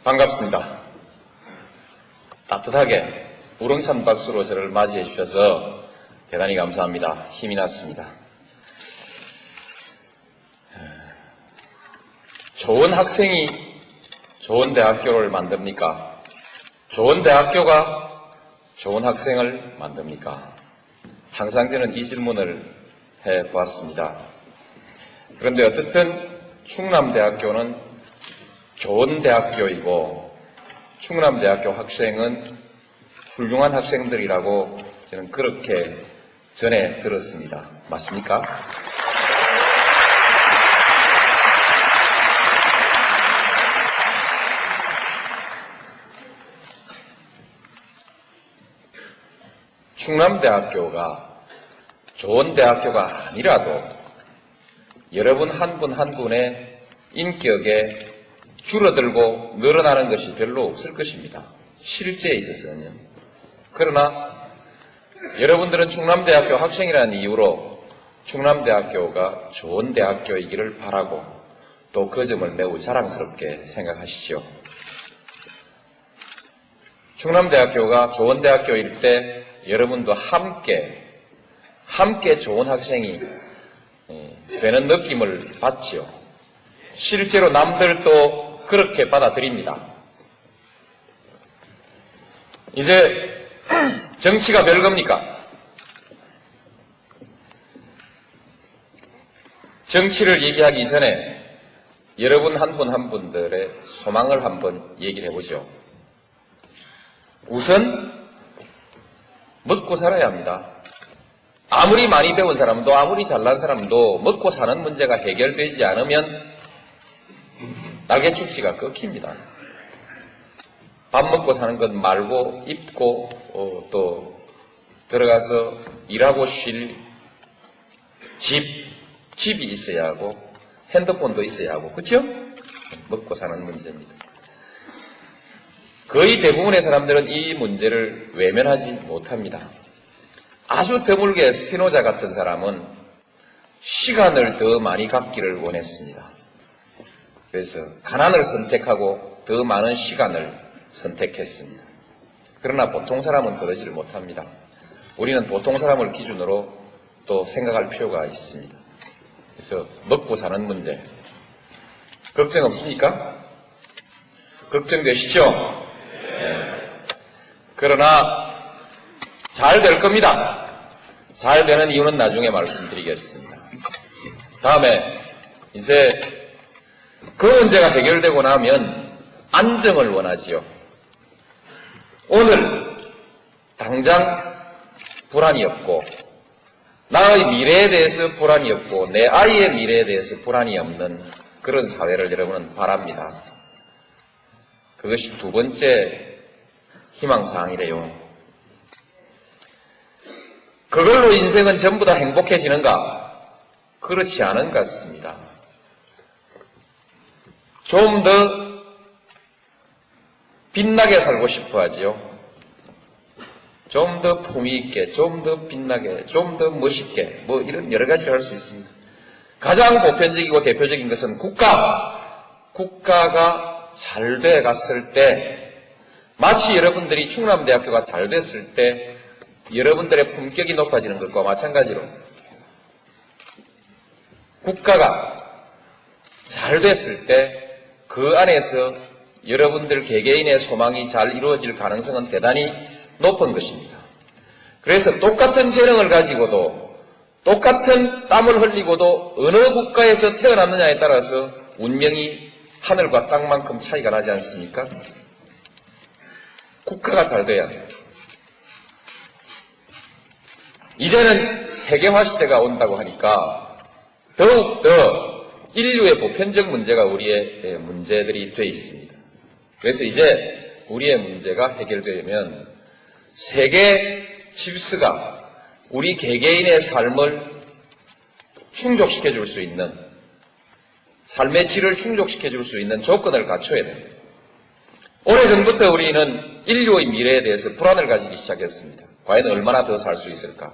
반갑습니다. 따뜻하게 우렁찬 박수로 저를 맞이해 주셔서 대단히 감사합니다. 힘이 났습니다. 좋은 학생이 좋은 대학교를 만듭니까? 좋은 대학교가 좋은 학생을 만듭니까? 항상 저는 이 질문을 해보았습니다. 그런데 어떻든 충남대학교는 좋은 대학교이고 충남대학교 학생은 훌륭한 학생들이라고 저는 그렇게 전해 들었습니다. 맞습니까? 충남대학교가 좋은 대학교가 아니라도 여러분 한 분 한 분의 인격에 줄어들고 늘어나는 것이 별로 없을 것입니다. 실제에 있어서는요. 그러나 여러분들은 충남대학교 학생이라는 이유로 충남대학교가 좋은 대학교이기를 바라고 또 그 점을 매우 자랑스럽게 생각하시죠. 충남대학교가 좋은 대학교일 때 여러분도 함께 좋은 학생이 되는 느낌을 받지요. 실제로 남들도 그렇게 받아들입니다. 이제 정치가 별겁니까? 정치를 얘기하기 전에 여러분 한 분 한 분들의 소망을 한번 얘기를 해보죠. 우선 먹고 살아야 합니다. 아무리 많이 배운 사람도 아무리 잘난 사람도 먹고 사는 문제가 해결되지 않으면 날개축지가 꺾입니다. 밥 먹고 사는 것 말고 입고 또 들어가서 일하고 쉴 집이 있어야 하고 핸드폰도 있어야 하고 그렇죠? 먹고 사는 문제입니다. 거의 대부분의 사람들은 이 문제를 외면하지 못합니다. 아주 드물게 스피노자 같은 사람은 시간을 더 많이 갖기를 원했습니다. 그래서 가난을 선택하고 더 많은 시간을 선택했습니다. 그러나 보통 사람은 그러지를 못합니다. 우리는 보통 사람을 기준으로 또 생각할 필요가 있습니다. 그래서 먹고 사는 문제 걱정 없습니까? 걱정되시죠? 네. 그러나 잘 될 겁니다. 잘 되는 이유는 나중에 말씀드리겠습니다. 다음에 이제 그 문제가 해결되고 나면 안정을 원하지요. 오늘 당장 불안이 없고 나의 미래에 대해서 불안이 없고 내 아이의 미래에 대해서 불안이 없는 그런 사회를 여러분은 바랍니다. 그것이 두 번째 희망사항이래요. 그걸로 인생은 전부 다 행복해지는가? 그렇지 않은 것 같습니다. 좀 더 빛나게 살고 싶어 하지요. 좀 더 품위 있게, 좀 더 빛나게, 좀 더 멋있게, 뭐 이런 여러 가지를 할 수 있습니다. 가장 보편적이고 대표적인 것은 국가가 잘 돼 갔을 때, 마치 여러분들이 충남대학교가 잘 됐을 때 여러분들의 품격이 높아지는 것과 마찬가지로 국가가 잘 됐을 때 그 안에서 여러분들 개개인의 소망이 잘 이루어질 가능성은 대단히 높은 것입니다. 그래서 똑같은 재능을 가지고도 똑같은 땀을 흘리고도 어느 국가에서 태어났느냐에 따라서 운명이 하늘과 땅만큼 차이가 나지 않습니까? 국가가 잘 돼야 돼요. 이제는 세계화 시대가 온다고 하니까 더욱더 인류의 보편적 문제가 우리의 문제들이 돼 있습니다. 그래서 이제 우리의 문제가 해결되면 세계 질서가 우리 개개인의 삶을 충족시켜 줄 수 있는 삶의 질을 충족시켜 줄 수 있는 조건을 갖춰야 됩니다. 오래전부터 우리는 인류의 미래에 대해서 불안을 가지기 시작했습니다. 과연 얼마나 더 살 수 있을까?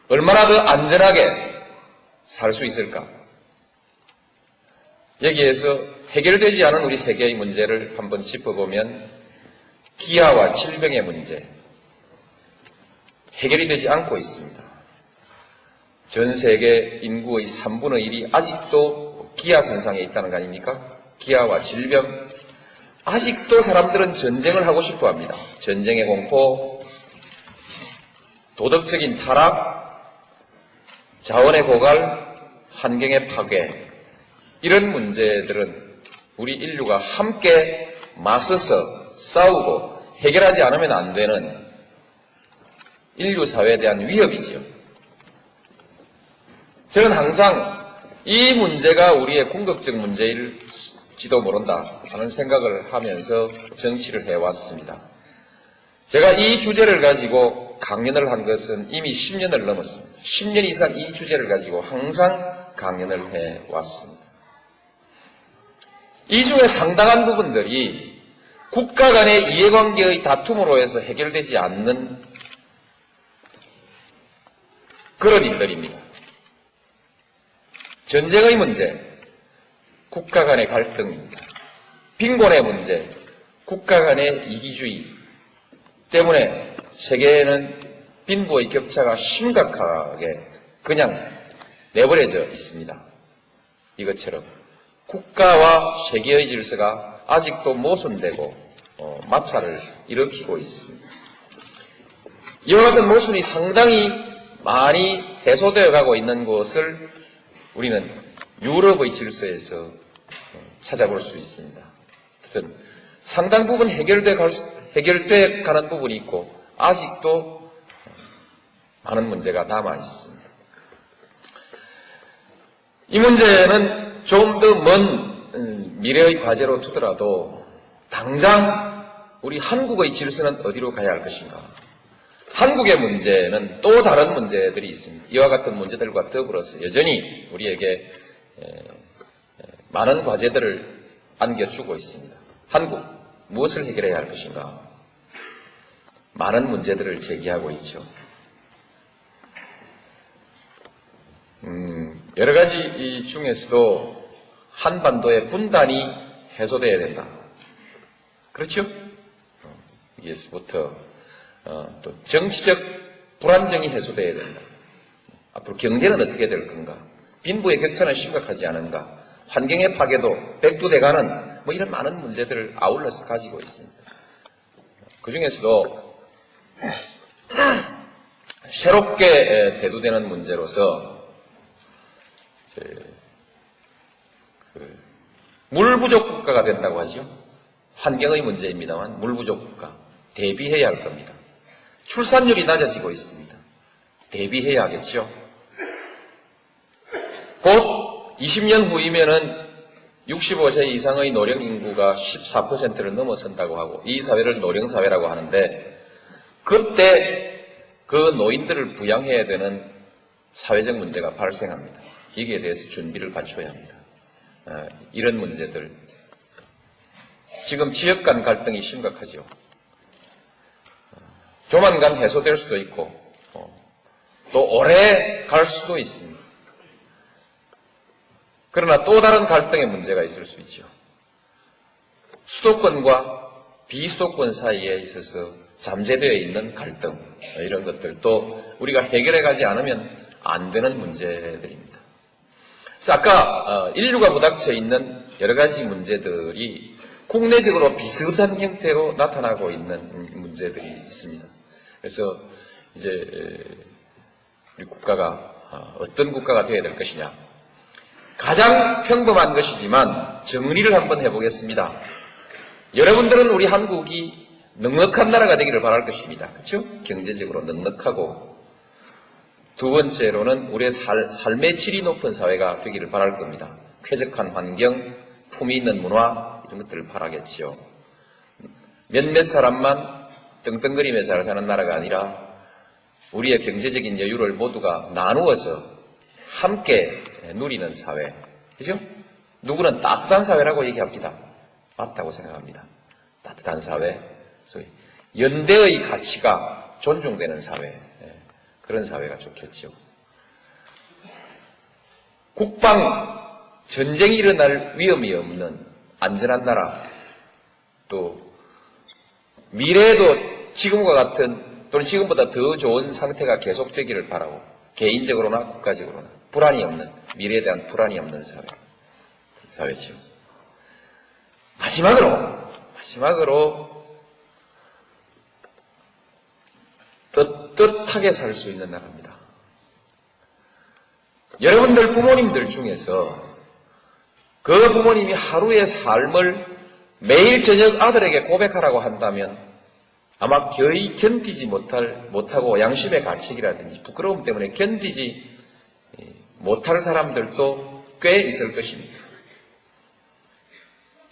얼마나 더 안전하게 살 수 있을까? 여기에서 해결되지 않은 우리 세계의 문제를 한번 짚어보면 기아와 질병의 문제, 해결이 되지 않고 있습니다. 전 세계 인구의 3분의 1이 아직도 기아 선상에 있다는 거 아닙니까? 기아와 질병. 아직도 사람들은 전쟁을 하고 싶어 합니다. 전쟁의 공포, 도덕적인 타락, 자원의 고갈, 환경의 파괴. 이런 문제들은 우리 인류가 함께 맞서서 싸우고 해결하지 않으면 안 되는 인류 사회에 대한 위협이죠. 저는 항상 이 문제가 우리의 궁극적 문제일지도 모른다 하는 생각을 하면서 정치를 해왔습니다. 제가 이 주제를 가지고 강연을 한 것은 이미 10년을 넘었습니다. 10년 이상 이 주제를 가지고 항상 강연을 해왔습니다. 이 중에 상당한 부분들이 국가 간의 이해관계의 다툼으로 해서 해결되지 않는 그런 일들입니다. 전쟁의 문제, 국가 간의 갈등입니다. 빈곤의 문제, 국가 간의 이기주의 때문에 세계에는 빈부의 격차가 심각하게 그냥 내버려져 있습니다. 이것처럼 국가와 세계의 질서가 아직도 모순되고 마찰을 일으키고 있습니다. 이와 같은 모순이 상당히 많이 해소되어 가고 있는 것을 우리는 유럽의 질서에서 찾아볼 수 있습니다. 어쨌든 상당 부분 해결돼 가는 부분이 있고 아직도 많은 문제가 남아 있습니다. 이 문제는 좀 더 먼 미래의 과제로 두더라도 당장 우리 한국의 질서는 어디로 가야 할 것인가? 한국의 문제는 또 다른 문제들이 있습니다. 이와 같은 문제들과 더불어서 여전히 우리에게 많은 과제들을 안겨주고 있습니다. 한국, 무엇을 해결해야 할 것인가? 많은 문제들을 제기하고 있죠. 여러 가지 이 중에서도 한반도의 분단이 해소되어야 된다. 그렇죠? 여기서부터 또 정치적 불안정이 해소되어야 된다. 앞으로 경제는 어떻게 될 건가? 빈부의 격차는 심각하지 않은가? 환경의 파괴도 백두대간은 뭐 이런 많은 문제들을 아울러서 가지고 있습니다. 그 중에서도 새롭게 대두되는 문제로서 물 부족 국가가 된다고 하죠. 환경의 문제입니다만 물 부족 국가 대비해야 할 겁니다. 출산율이 낮아지고 있습니다. 대비해야 하겠죠. 곧 20년 후이면은 65세 이상의 노령 인구가 14%를 넘어선다고 하고 이 사회를 노령사회라고 하는데 그때 그 노인들을 부양해야 되는 사회적 문제가 발생합니다. 여기에 대해서 준비를 갖춰야 합니다. 이런 문제들. 지금 지역 간 갈등이 심각하죠. 조만간 해소될 수도 있고 또 오래 갈 수도 있습니다. 그러나 또 다른 갈등의 문제가 있을 수 있죠. 수도권과 비수도권 사이에 있어서 잠재되어 있는 갈등, 이런 것들도 우리가 해결해 가지 않으면 안 되는 문제들입니다. 그래서 아까 인류가 부닥쳐 있는 여러 가지 문제들이 국내적으로 비슷한 형태로 나타나고 있는 문제들이 있습니다. 그래서 이제 우리 국가가 어떤 국가가 되어야 될 것이냐. 가장 평범한 것이지만 정리를 한번 해보겠습니다. 여러분들은 우리 한국이 넉넉한 나라가 되기를 바랄 것입니다. 그렇죠? 경제적으로 넉넉하고 두 번째로는 우리의 삶의 질이 높은 사회가 되기를 바랄 겁니다. 쾌적한 환경, 품위 있는 문화 이런 것들을 바라겠죠. 몇몇 사람만 떵떵거리며 잘 사는 나라가 아니라 우리의 경제적인 여유를 모두가 나누어서 함께 누리는 사회. 그죠? 누구는 따뜻한 사회라고 얘기합니다. 맞다고 생각합니다. 따뜻한 사회. 소위 연대의 가치가 존중되는 사회. 그런 사회가 좋겠죠. 국방, 전쟁이 일어날 위험이 없는 안전한 나라, 또 미래에도 지금과 같은 또는 지금보다 더 좋은 상태가 계속되기를 바라고 개인적으로나 국가적으로나 불안이 없는, 미래에 대한 불안이 없는 사회죠. 마지막으로 떳떳하게 살 수 있는 나라입니다. 여러분들 부모님들 중에서 그 부모님이 하루의 삶을 매일 저녁 아들에게 고백하라고 한다면 아마 거의 견디지 못하고 양심의 가책이라든지 부끄러움 때문에 견디지 못할 사람들도 꽤 있을 것입니다.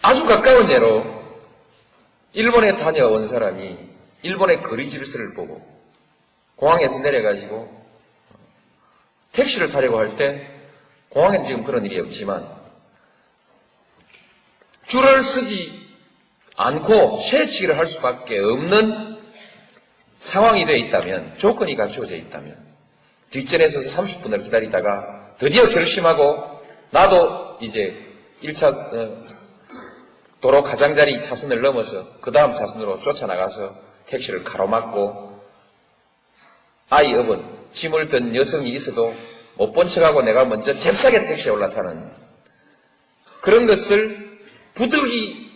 아주 가까운 예로 일본에 다녀온 사람이 일본의 거리 질서를 보고 공항에서 내려가지고 택시를 타려고 할 때 공항에는 지금 그런 일이 없지만 줄을 서지 않고 새치기를 할 수밖에 없는 상황이 되어 있다면, 조건이 갖추어져 있다면 뒷전에 서서 30분을 기다리다가 드디어 결심하고 나도 이제 1차 도로 가장자리 차선을 넘어서 그 다음 차선으로 쫓아나가서 택시를 가로막고 아이 업은 짐을 든 여성이 있어도 못 본 척하고 내가 먼저 잽싸게 택시에 올라타는 그런 것을 부득이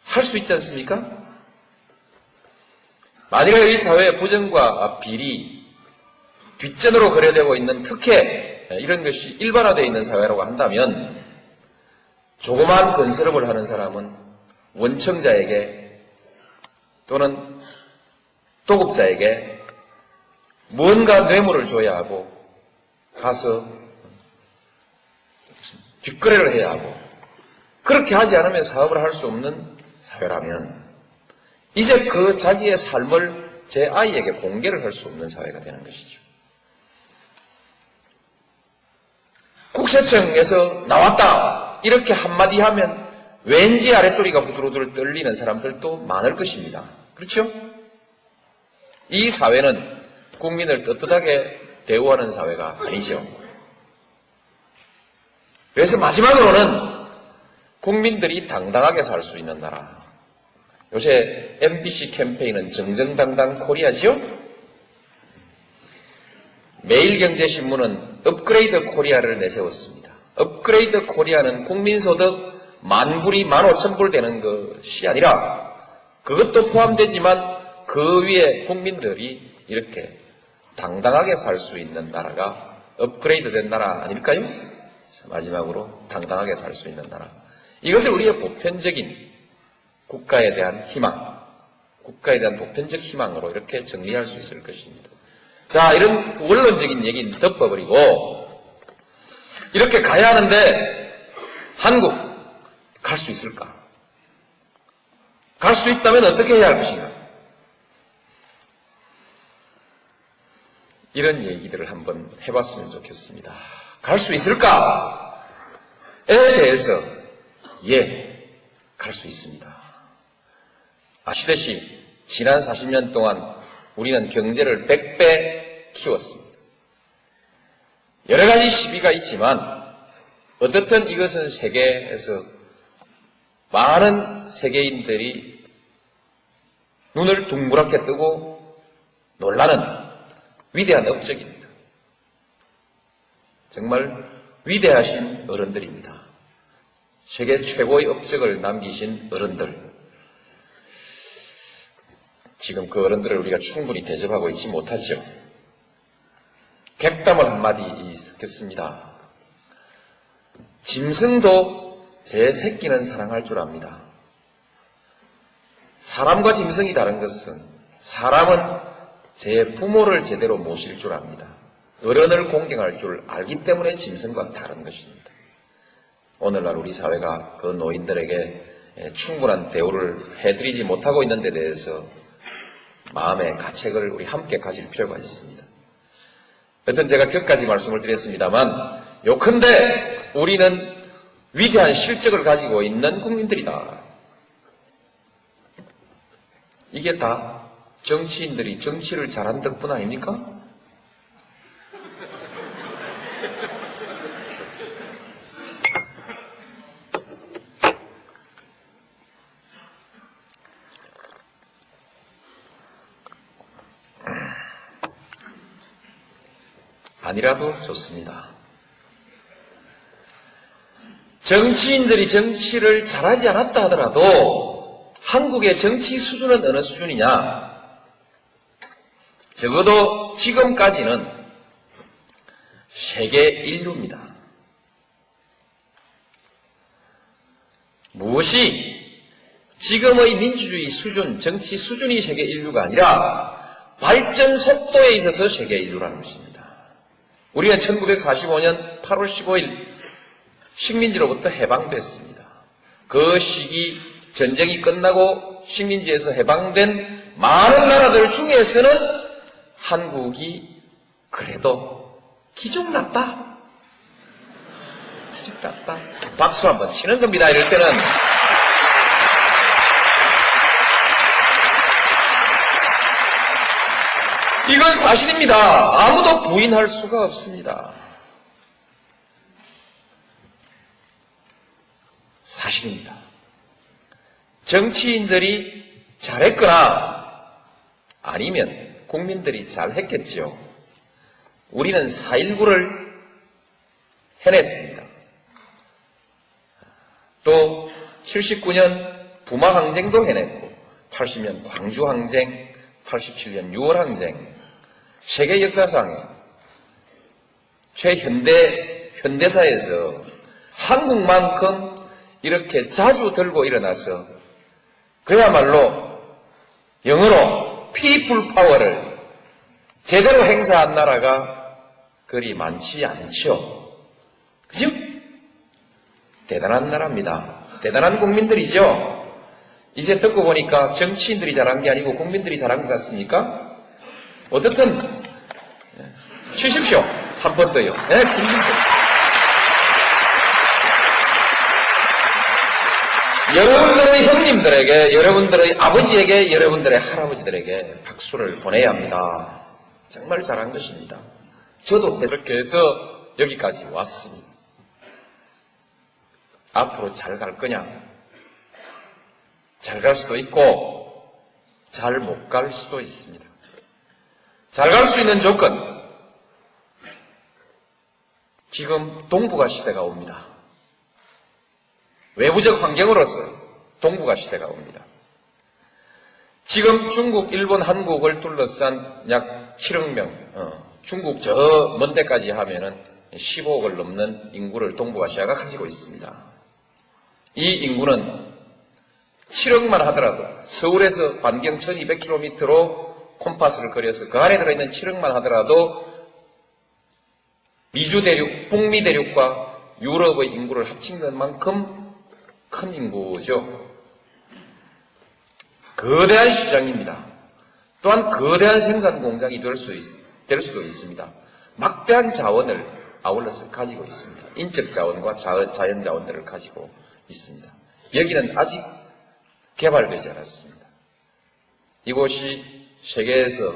할 수 있지 않습니까? 만약에 우리 사회의 부정과 비리, 뒷전으로 거래되고 있는 특혜 이런 것이 일반화되어 있는 사회라고 한다면 조그만 건설업을 하는 사람은 원청자에게 또는 도급자에게 뭔가 뇌물을 줘야 하고 가서 뒷거래를 해야 하고 그렇게 하지 않으면 사업을 할 수 없는 사회라면 이제 그 자기의 삶을 제 아이에게 공개를 할 수 없는 사회가 되는 것이죠. 국세청에서 나왔다 이렇게 한마디 하면 왠지 아랫도리가 후두루두루 떨리는 사람들도 많을 것입니다. 그렇죠? 이 사회는 국민을 떳떳하게 대우하는 사회가 아니죠. 그래서 마지막으로는 국민들이 당당하게 살 수 있는 나라. 요새 MBC 캠페인은 정정당당 코리아죠? 매일경제신문은 업그레이드 코리아를 내세웠습니다. 업그레이드 코리아는 국민소득 10,000불이 15,000불 되는 것이 아니라 그것도 포함되지만 그 위에 국민들이 이렇게 당당하게 살 수 있는 나라가 업그레이드 된 나라 아닐까요? 마지막으로 당당하게 살 수 있는 나라. 이것을 우리의 보편적인 국가에 대한 희망, 국가에 대한 보편적 희망으로 이렇게 정리할 수 있을 것입니다. 자, 이런 원론적인 얘기는 덮어버리고 이렇게 가야 하는데 한국 갈 수 있을까? 갈 수 있다면 어떻게 해야 할 것인가? 이런 얘기들을 한번 해봤으면 좋겠습니다. 갈 수 있을까에 대해서 갈 수 있습니다. 아시다시피 지난 40년 동안 우리는 경제를 100배 키웠습니다. 여러 가지 시비가 있지만 어떻든 이것은 세계에서 많은 세계인들이 눈을 둥그랗게 뜨고 놀라는 위대한 업적입니다. 정말 위대하신 어른들입니다. 세계 최고의 업적을 남기신 어른들. 지금 그 어른들을 우리가 충분히 대접하고 있지 못하죠. 객담을 한마디 쓰겠습니다. 짐승도 제 새끼는 사랑할 줄 압니다. 사람과 짐승이 다른 것은 사람은 제 부모를 제대로 모실 줄 압니다. 어른을 공경할 줄 알기 때문에 짐승과 다른 것입니다. 오늘날 우리 사회가 그 노인들에게 충분한 대우를 해드리지 못하고 있는 데 대해서 마음의 가책을 우리 함께 가질 필요가 있습니다. 여튼 제가 격까지 말씀을 드렸습니다만 요컨대 우리는 위대한 실적을 가지고 있는 국민들이다. 이게 다 정치인들이 정치를 잘한 덕분 아닙니까? 아니라도 좋습니다. 정치인들이 정치를 잘하지 않았다 하더라도 한국의 정치 수준은 어느 수준이냐? 적어도 지금까지는 세계 인류입니다. 무엇이 지금의 민주주의 수준, 정치 수준이 세계 인류가 아니라 발전 속도에 있어서 세계 인류라는 것입니다. 우리는 1945년 8월 15일 식민지로부터 해방됐습니다. 그 시기 전쟁이 끝나고 식민지에서 해방된 많은 나라들 중에서는 한국이 그래도 기죽났다. 기죽났다. 박수 한번 치는 겁니다. 이럴 때는. 이건 사실입니다. 아무도 부인할 수가 없습니다. 사실입니다. 정치인들이 잘했거나 아니면 국민들이 잘했겠지요. 우리는 4.19를 해냈습니다. 또 79년 부마항쟁도 해냈고 80년 광주항쟁, 87년 6월항쟁, 세계 역사상에 현대사에서 한국만큼 이렇게 자주 들고 일어나서 그야말로 영어로 피플 파워를 제대로 행사한 나라가 그리 많지 않죠. 그죠? 대단한 나라입니다. 대단한 국민들이죠. 이제 듣고 보니까 정치인들이 잘한 게 아니고 국민들이 잘한 것 같습니까? 어떻든 쉬십시오. 한 번 더요. 네, 국민들. 여러분들의 형님들에게, 여러분들의 아버지에게, 여러분들의 할아버지들에게 박수를 보내야 합니다. 정말 잘한 것입니다. 저도 그렇게 해서 여기까지 왔습니다. 앞으로 잘 갈 거냐? 잘 갈 수도 있고 잘 못 갈 수도 있습니다. 잘 갈 수 있는 조건, 지금 동북아 시대가 옵니다. 외부적 환경으로서 동북아 시대가 옵니다. 지금 중국, 일본, 한국을 둘러싼 약 7억 명, 중국 저 먼 데까지 하면은 15억을 넘는 인구를 동북아시아가 가지고 있습니다. 이 인구는 7억만 하더라도 서울에서 반경 1200km로 콤파스를 그려서 그 안에 들어있는 7억만 하더라도 미주 대륙, 북미 대륙과 유럽의 인구를 합친 것만큼 큰 인구죠. 거대한 시장입니다. 또한 거대한 생산 공장이 될 수도 있습니다. 막대한 자원을 아울러서 가지고 있습니다. 인적 자원과 자연 자원들을 가지고 있습니다. 여기는 아직 개발되지 않았습니다. 이곳이 세계에서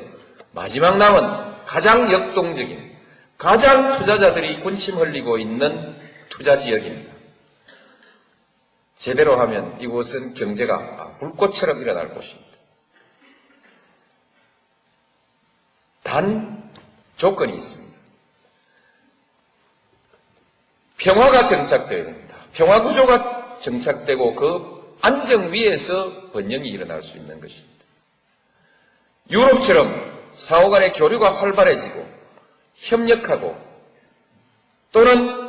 마지막 남은 가장 역동적인, 가장 투자자들이 군침 흘리고 있는 투자 지역입니다. 제대로 하면 이곳은 경제가 불꽃처럼 일어날 곳입니다. 단 조건이 있습니다. 평화가 정착되어야 됩니다. 평화 구조가 정착되고 그 안정 위에서 번영이 일어날 수 있는 것입니다. 유럽처럼 상호 간의 교류가 활발해지고 협력하고 또는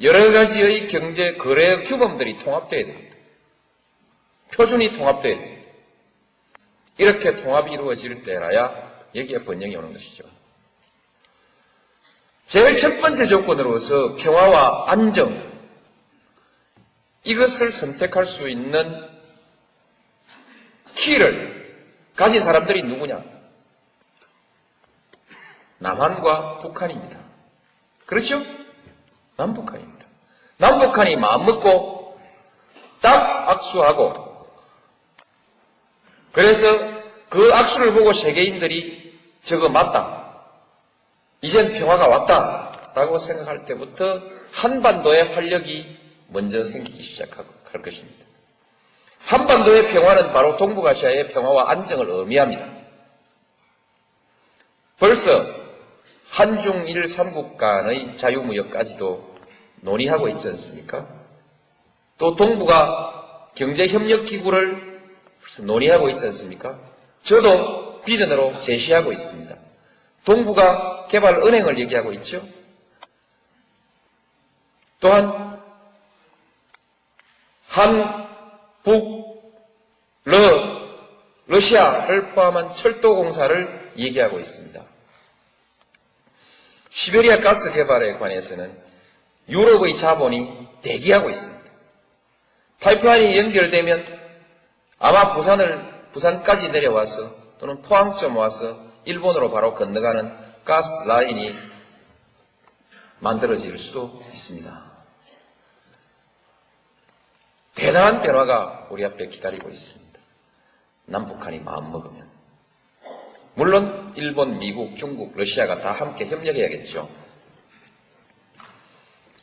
여러 가지의 경제 거래 규범들이 통합되어야 됩니다. 표준이 통합되어야 됩니다. 이렇게 통합이 이루어질 때라야 여기에 번영이 오는 것이죠. 제일 첫 번째 조건으로서 평화와 안정, 이것을 선택할 수 있는 키를 가진 사람들이 누구냐? 남한과 북한입니다. 그렇죠? 남북한입니다. 남북한이 마음먹고 딱 악수하고, 그래서 그 악수를 보고 세계인들이 저거 맞다, 이젠 평화가 왔다 라고 생각할 때부터 한반도의 활력이 먼저 생기기 시작할 것입니다. 한반도의 평화는 바로 동북아시아의 평화와 안정을 의미합니다. 벌써 한중일 3국 간의 자유무역까지도 논의하고 있지 않습니까? 또 동북아 경제협력기구를 벌써 논의하고 있지 않습니까? 저도 비전으로 제시하고 있습니다. 동북아 개발은행을 얘기하고 있죠. 또한 한, 북, 러시아를 포함한 철도공사를 얘기하고 있습니다. 시베리아 가스 개발에 관해서는 유럽의 자본이 대기하고 있습니다. 파이프라인이 연결되면 아마 부산까지 내려와서 또는 포항점 와서 일본으로 바로 건너가는 가스 라인이 만들어질 수도 있습니다. 대단한 변화가 우리 앞에 기다리고 있습니다. 남북한이 마음먹으면. 물론 일본, 미국, 중국, 러시아가 다 함께 협력해야겠죠.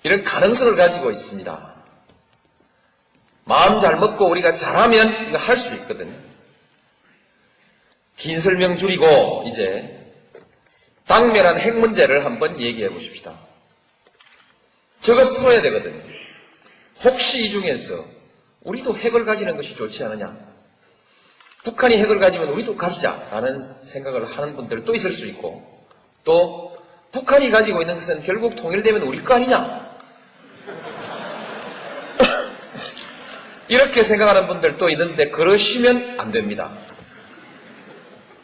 이런 가능성을 가지고 있습니다. 마음 잘 먹고 우리가 잘하면 이거 할 수 있거든요. 긴 설명 줄이고 이제 당면한 핵 문제를 한번 얘기해 보십시다. 저거 풀어야 되거든요. 혹시 이 중에서 우리도 핵을 가지는 것이 좋지 않느냐? 북한이 핵을 가지면 우리도 가지자라는 생각을 하는 분들도 있을 수 있고, 또 북한이 가지고 있는 것은 결국 통일되면 우리 거 아니냐? 이렇게 생각하는 분들도 있는데 그러시면 안 됩니다.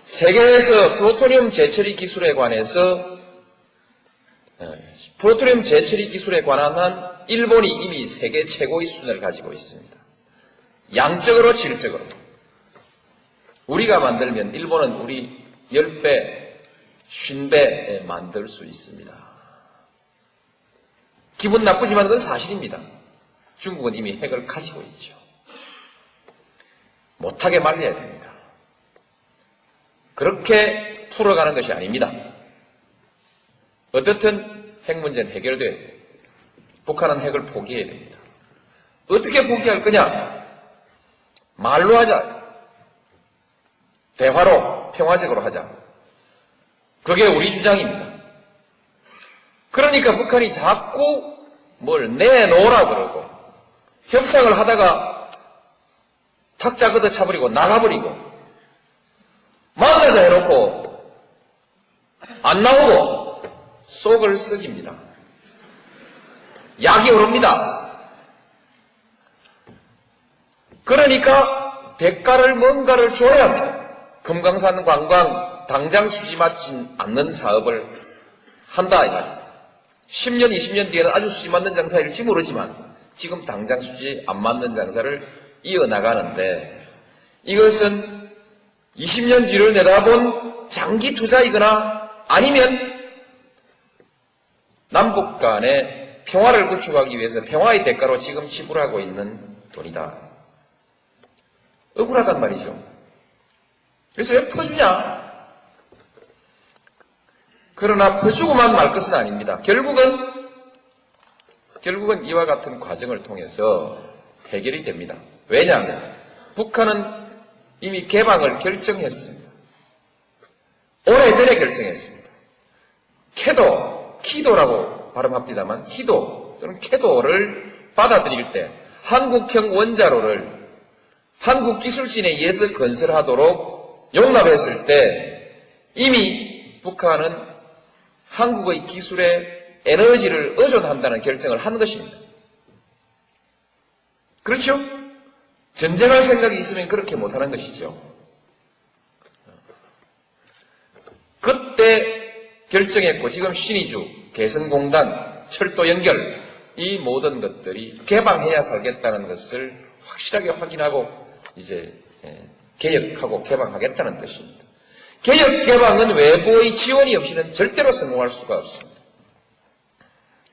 세계에서 플루토늄 재처리 기술에 관해서 플루토늄 재처리 기술에 관한 일본이 이미 세계 최고의 수준을 가지고 있습니다. 양적으로 질적으로. 우리가 만들면 일본은 우리 10배, 50배 만들 수 있습니다. 기분 나쁘지만 그건 사실입니다. 중국은 이미 핵을 가지고 있죠. 못하게 말려야 됩니다. 그렇게 풀어가는 것이 아닙니다. 어떻든 핵 문제는 해결돼야 돼요. 북한은 핵을 포기해야 됩니다. 어떻게 포기할 거냐? 말로 하자. 대화로, 평화적으로 하자. 그게 우리 주장입니다. 그러니까 북한이 자꾸 뭘 내놓으라 그러고 협상을 하다가 탁자 걷어 차버리고 나가버리고 만나자 해놓고 안 나오고 속을 썩입니다. 약이 오릅니다. 그러니까 대가를 뭔가를 줘야 합니다. 금강산 관광 당장 수지 맞지 않는 사업을 한다 이 말입니다. 10년, 20년 뒤에는 아주 수지 맞는 장사일지 모르지만 지금 당장 수지 안 맞는 장사를 이어나가는데 이것은 20년 뒤를 내다본 장기 투자이거나 아니면 남북 간의 평화를 구축하기 위해서 평화의 대가로 지금 지불하고 있는 돈이다. 억울하단 말이죠. 그래서 왜 퍼주냐? 그러나 퍼주고만 말 것은 아닙니다. 결국은 이와 같은 과정을 통해서 해결이 됩니다. 왜냐하면 북한은 이미 개방을 결정했습니다. 오래전에 결정했습니다. 키도라고 발음합니다만 키도 또는 캐도를 받아들일 때 한국형 원자로를 한국 기술진에 의해서 건설하도록 용납했을 때 이미 북한은 한국의 기술에 에너지를 의존한다는 결정을 한 것입니다. 그렇죠? 전쟁할 생각이 있으면 그렇게 못하는 것이죠. 그때 결정했고 지금 신의주, 개성공단, 철도 연결 이 모든 것들이 개방해야 살겠다는 것을 확실하게 확인하고 이제 개혁하고 개방하겠다는 뜻입니다. 개혁 개방은 외부의 지원이 없이는 절대로 성공할 수가 없습니다.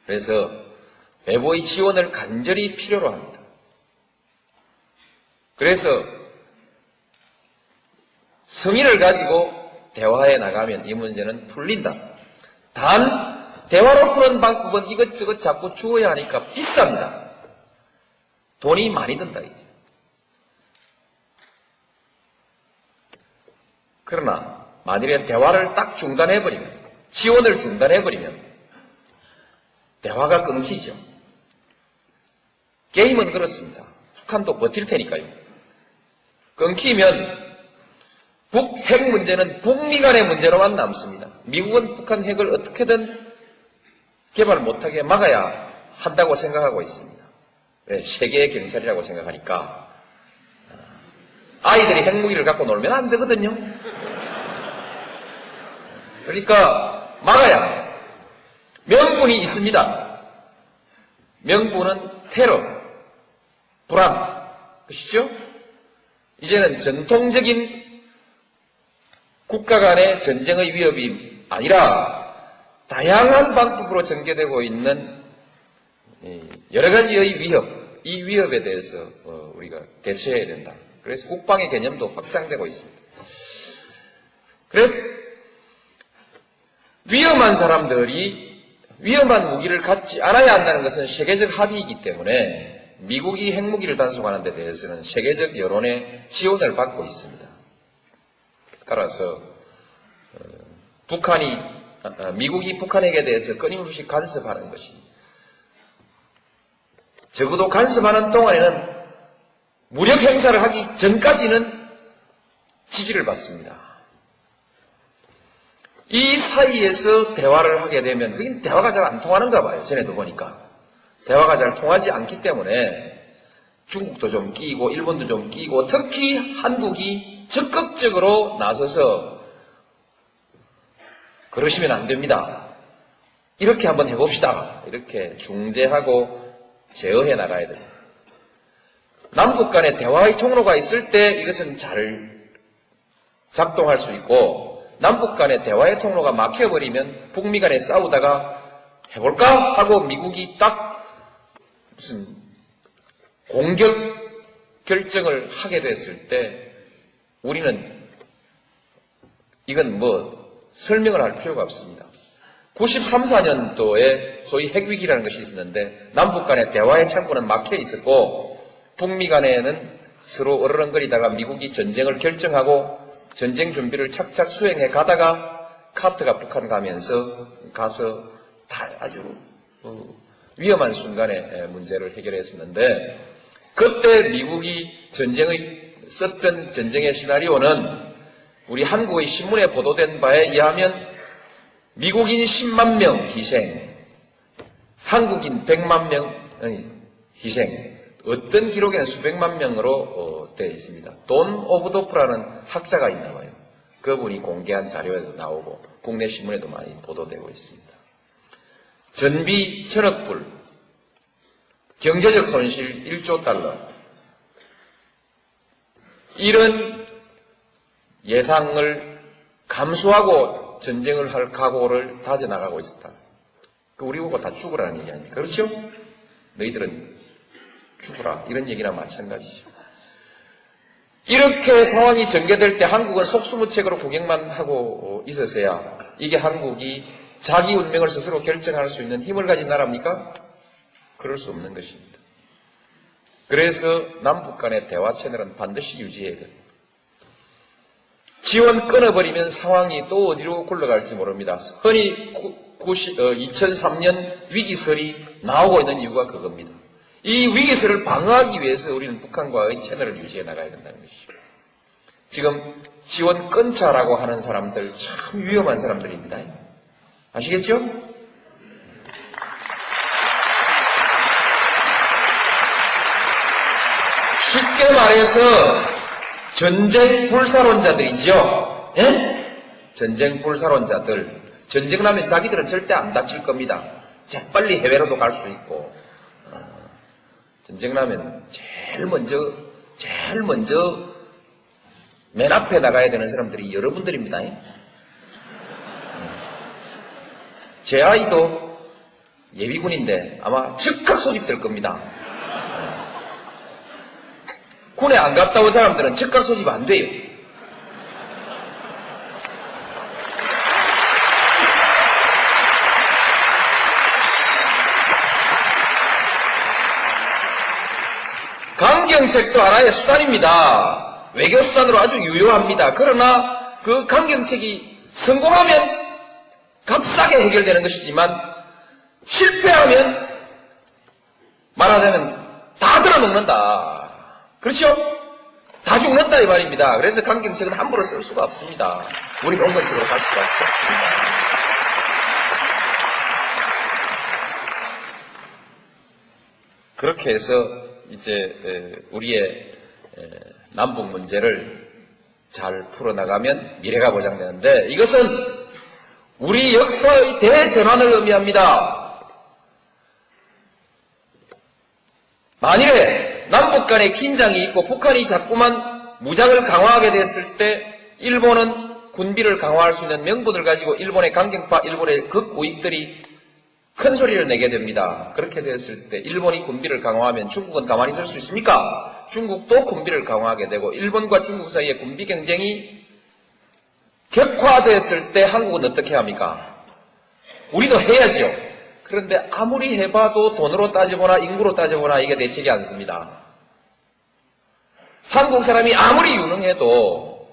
그래서 외부의 지원을 간절히 필요로 합니다. 그래서 성의를 가지고 대화해 나가면 이 문제는 풀린다. 단 대화로 푸는 방법은 이것저것 자꾸 주어야 하니까 비쌉니다. 돈이 많이 든다 이제. 그러나 만일에 대화를 딱 중단해버리면 지원을 중단해버리면 대화가 끊기죠. 게임은 그렇습니다. 북한도 버틸 테니까요. 끊기면 북핵 문제는 북미 간의 문제로만 남습니다. 미국은 북한 핵을 어떻게든 개발 못하게 막아야 한다고 생각하고 있습니다. 왜? 세계의 경찰이라고 생각하니까. 아이들이 핵무기를 갖고 놀면 안 되거든요. 그러니까 막아야 해요. 명분이 있습니다. 명분은 테러, 불안, 그것이죠? 이제는 전통적인 국가 간의 전쟁의 위협이 아니라 다양한 방법으로 전개되고 있는 여러 가지의 위협, 이 위협에 대해서 우리가 대처해야 된다. 그래서 국방의 개념도 확장되고 있습니다. 그래서 위험한 사람들이 위험한 무기를 갖지 않아야 한다는 것은 세계적 합의이기 때문에 미국이 핵무기를 단속하는 데 대해서는 세계적 여론의 지원을 받고 있습니다. 따라서 미국이 북한에게 대해서 끊임없이 간섭하는 것이 적어도 간섭하는 동안에는 무력 행사를 하기 전까지는 지지를 받습니다. 이 사이에서 대화를 하게 되면 그게 대화가 잘 안 통하는가 봐요. 전에도 보니까. 대화가 잘 통하지 않기 때문에 중국도 좀 끼고 일본도 좀 끼고 특히 한국이 적극적으로 나서서 그러시면 안 됩니다. 이렇게 한번 해봅시다. 이렇게 중재하고 제어해 나가야 됩니다. 남북 간의 대화의 통로가 있을 때 이것은 잘 작동할 수 있고 남북 간의 대화의 통로가 막혀버리면 북미 간에 싸우다가 해볼까? 하고 미국이 딱 무슨 공격 결정을 하게 됐을 때 우리는 이건 설명을 할 필요가 없습니다. 93, 4년도에 소위 핵위기라는 것이 있었는데 남북 간의 대화의 창구는 막혀 있었고 북미 간에는 서로 어르렁거리다가 미국이 전쟁을 결정하고 전쟁 준비를 착착 수행해 가다가 카트가 북한 가서 다 아주 위험한 순간에 문제를 해결했었는데 그때 미국이 썼던 전쟁의 시나리오는 우리 한국의 신문에 보도된 바에 의하면 미국인 10만 명 희생, 한국인 100만 명 희생, 어떤 기록에는 수백만 명으로 되어 있습니다. 돈 오브도프라는 학자가 있나 봐요. 그분이 공개한 자료에도 나오고 국내 신문에도 많이 보도되고 있습니다. 전비 1,000억 불, 경제적 손실 1조 달러 이런 예상을 감수하고 전쟁을 할 각오를 다져나가고 있었다. 우리 보고 다 죽으라는 얘기 아닙니까? 그렇죠? 너희들은 죽으라. 이런 얘기랑 마찬가지죠. 이렇게 상황이 전개될 때 한국은 속수무책으로 구경만 하고 있었어야 이게 한국이 자기 운명을 스스로 결정할 수 있는 힘을 가진 나라입니까? 그럴 수 없는 것입니다. 그래서 남북 간의 대화 채널은 반드시 유지해야 됩니다. 지원 끊어버리면 상황이 또 어디로 굴러갈지 모릅니다. 흔히 2003년 위기설이 나오고 있는 이유가 그겁니다. 이 위기설을 방어하기 위해서 우리는 북한과의 채널을 유지해 나가야 된다는 것이죠. 지금 지원 끊자라고 하는 사람들 참 위험한 사람들입니다. 아시겠죠? 쉽게 말해서 전쟁 불사론자들이죠. 예? 전쟁 불사론자들. 전쟁 나면 자기들은 절대 안 다칠 겁니다. 재빨리 해외로도 갈 수 있고. 전쟁 나면 제일 먼저 맨 앞에 나가야 되는 사람들이 여러분들입니다. 제 아이도 예비군인데 아마 즉각 소집될 겁니다. 군에 안 갔다 온 사람들은 즉각 소집 안 돼요. 강경책도 하나의 수단입니다. 외교 수단으로 아주 유효합니다. 그러나 그 강경책이 성공하면 값싸게 해결되는 것이지만 실패하면 말하자면 다 들어먹는다. 그렇죠? 다 죽는다 이 말입니다. 그래서 강경책은 함부로 쓸 수가 없습니다. 우리가 온건책으로 갈 수가 없습니다. 그렇게 해서 이제 우리의 남북 문제를 잘 풀어나가면 미래가 보장되는데 이것은 우리 역사의 대전환을 의미합니다. 만일에 남북 간에 긴장이 있고 북한이 자꾸만 무장을 강화하게 됐을 때 일본은 군비를 강화할 수 있는 명분을 가지고 일본의 강경파, 일본의 극우익들이 큰 소리를 내게 됩니다. 그렇게 됐을 때 일본이 군비를 강화하면 중국은 가만히 있을 수 있습니까? 중국도 군비를 강화하게 되고 일본과 중국 사이의 군비 경쟁이 격화됐을 때 한국은 어떻게 합니까? 우리도 해야죠. 그런데 아무리 해봐도 돈으로 따져보나 인구로 따져보나 이게 대책이 않습니다. 한국 사람이 아무리 유능해도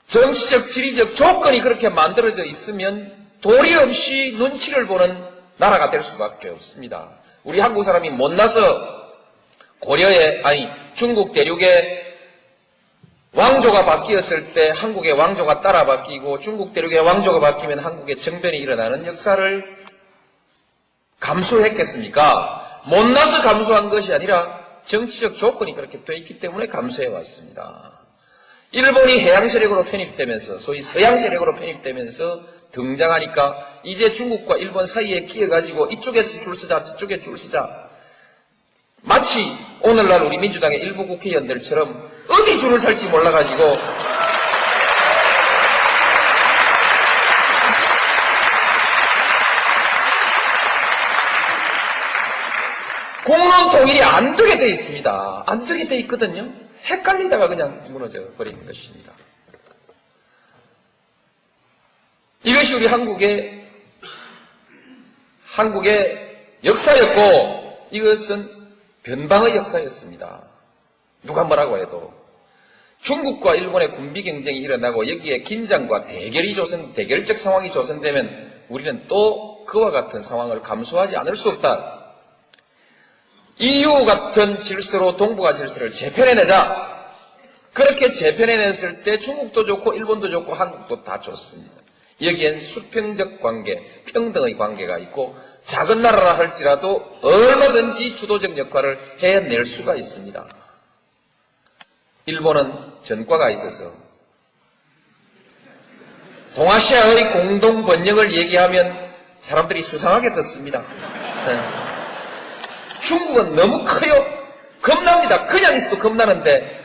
정치적, 지리적 조건이 그렇게 만들어져 있으면 도리 없이 눈치를 보는 나라가 될 수밖에 없습니다. 우리 한국 사람이 못나서 중국 대륙의 왕조가 바뀌었을 때 한국의 왕조가 따라 바뀌고 중국 대륙의 왕조가 바뀌면 한국의 정변이 일어나는 역사를 감수했겠습니까? 못나서 감수한 것이 아니라 정치적 조건이 그렇게 돼 있기 때문에 감수해 왔습니다. 일본이 해양 세력으로 편입되면서 소위 서양 세력으로 편입되면서 등장하니까 이제 중국과 일본 사이에 끼어가지고 이쪽에서 줄 서자 저쪽에 줄 서자 마치 오늘날 우리 민주당의 일부 국회의원들처럼 어디 줄을 설지 몰라가지고 공론 통일이 안 되게 돼 있습니다. 안 되게 돼 있거든요. 헷갈리다가 그냥 무너져 버리는 것입니다. 이것이 우리 한국의 역사였고 이것은 변방의 역사였습니다. 누가 뭐라고 해도 중국과 일본의 군비 경쟁이 일어나고 여기에 긴장과 대결적 상황이 조성되면 우리는 또 그와 같은 상황을 감수하지 않을 수 없다. EU 같은 질서로 동북아 질서를 재편해내자. 그렇게 재편해냈을 때 중국도 좋고 일본도 좋고 한국도 다 좋습니다. 여기엔 수평적 관계, 평등의 관계가 있고 작은 나라라 할지라도 얼마든지 주도적 역할을 해낼 수가 있습니다. 일본은 전과가 있어서 동아시아의 공동 번영을 얘기하면 사람들이 수상하게 듣습니다. 중국은 너무 커요. 겁납니다. 그냥 있어도 겁나는데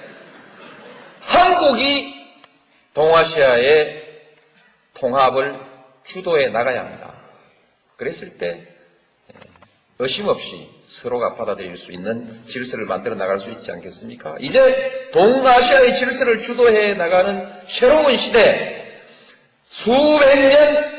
한국이 동아시아의 통합을 주도해 나가야 합니다. 그랬을 때 의심 없이 서로가 받아들일 수 있는 질서를 만들어 나갈 수 있지 않겠습니까? 이제 동아시아의 질서를 주도해 나가는 새로운 시대, 수백 년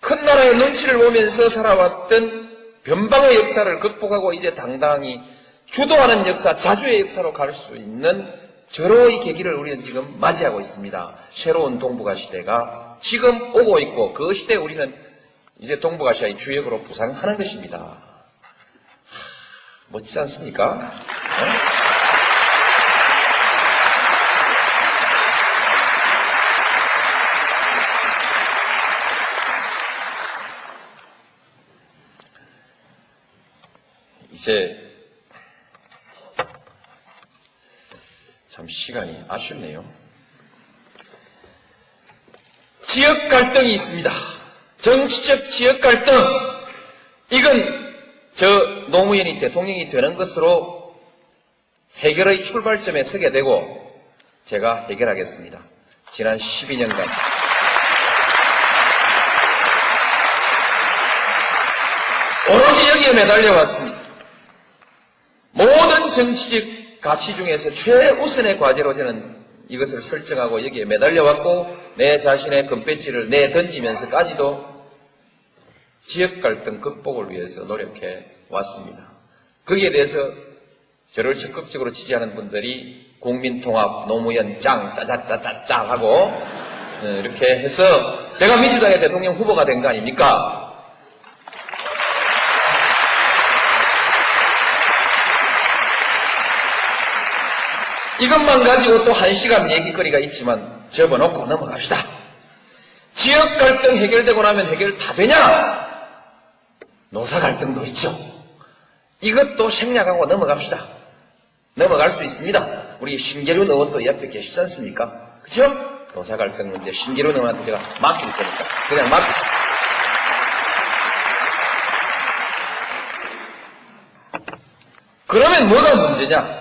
큰 나라의 눈치를 보면서 살아왔던 변방의 역사를 극복하고 이제 당당히 주도하는 역사, 자주의 역사로 갈 수 있는 절호의 계기를 우리는 지금 맞이하고 있습니다. 새로운 동북아 시대가 지금 오고 있고 그 시대에 우리는 이제 동북아시아의 주역으로 부상하는 것입니다. 멋지지 않습니까? 이제 참 시간이 아쉽네요. 지역 갈등이 있습니다. 정치적 지역 갈등. 이건 노무현이 대통령이 되는 것으로 해결의 출발점에 서게 되고 제가 해결하겠습니다. 지난 12년간 오로지 여기에 매달려 왔습니다. 모든 정치적 가치 중에서 최우선의 과제로 저는 이것을 설정하고 여기에 매달려 왔고 내 자신의 금배지를 내던지면서까지도 지역 갈등 극복을 위해서 노력해 왔습니다. 거기에 대해서 저를 적극적으로 지지하는 분들이 국민통합, 노무현 짱, 짜자짜짜짜 하고 이렇게 해서 제가 민주당의 대통령 후보가 된 거 아닙니까? 이것만 가지고 또 1시간 얘기거리가 있지만 접어놓고 넘어갑시다. 지역 갈등 해결되고 나면 해결 다 되냐? 노사 갈등도 있죠. 이것도 생략하고 넘어갑시다. 넘어갈 수 있습니다. 우리 신계륜 의원도 이 앞에 계시지 않습니까? 그죠? 노사 갈등 문제 신계륜 의원한테 제가 맡길 거니까 그냥 맡깁니다. 그러면 뭐가 문제냐?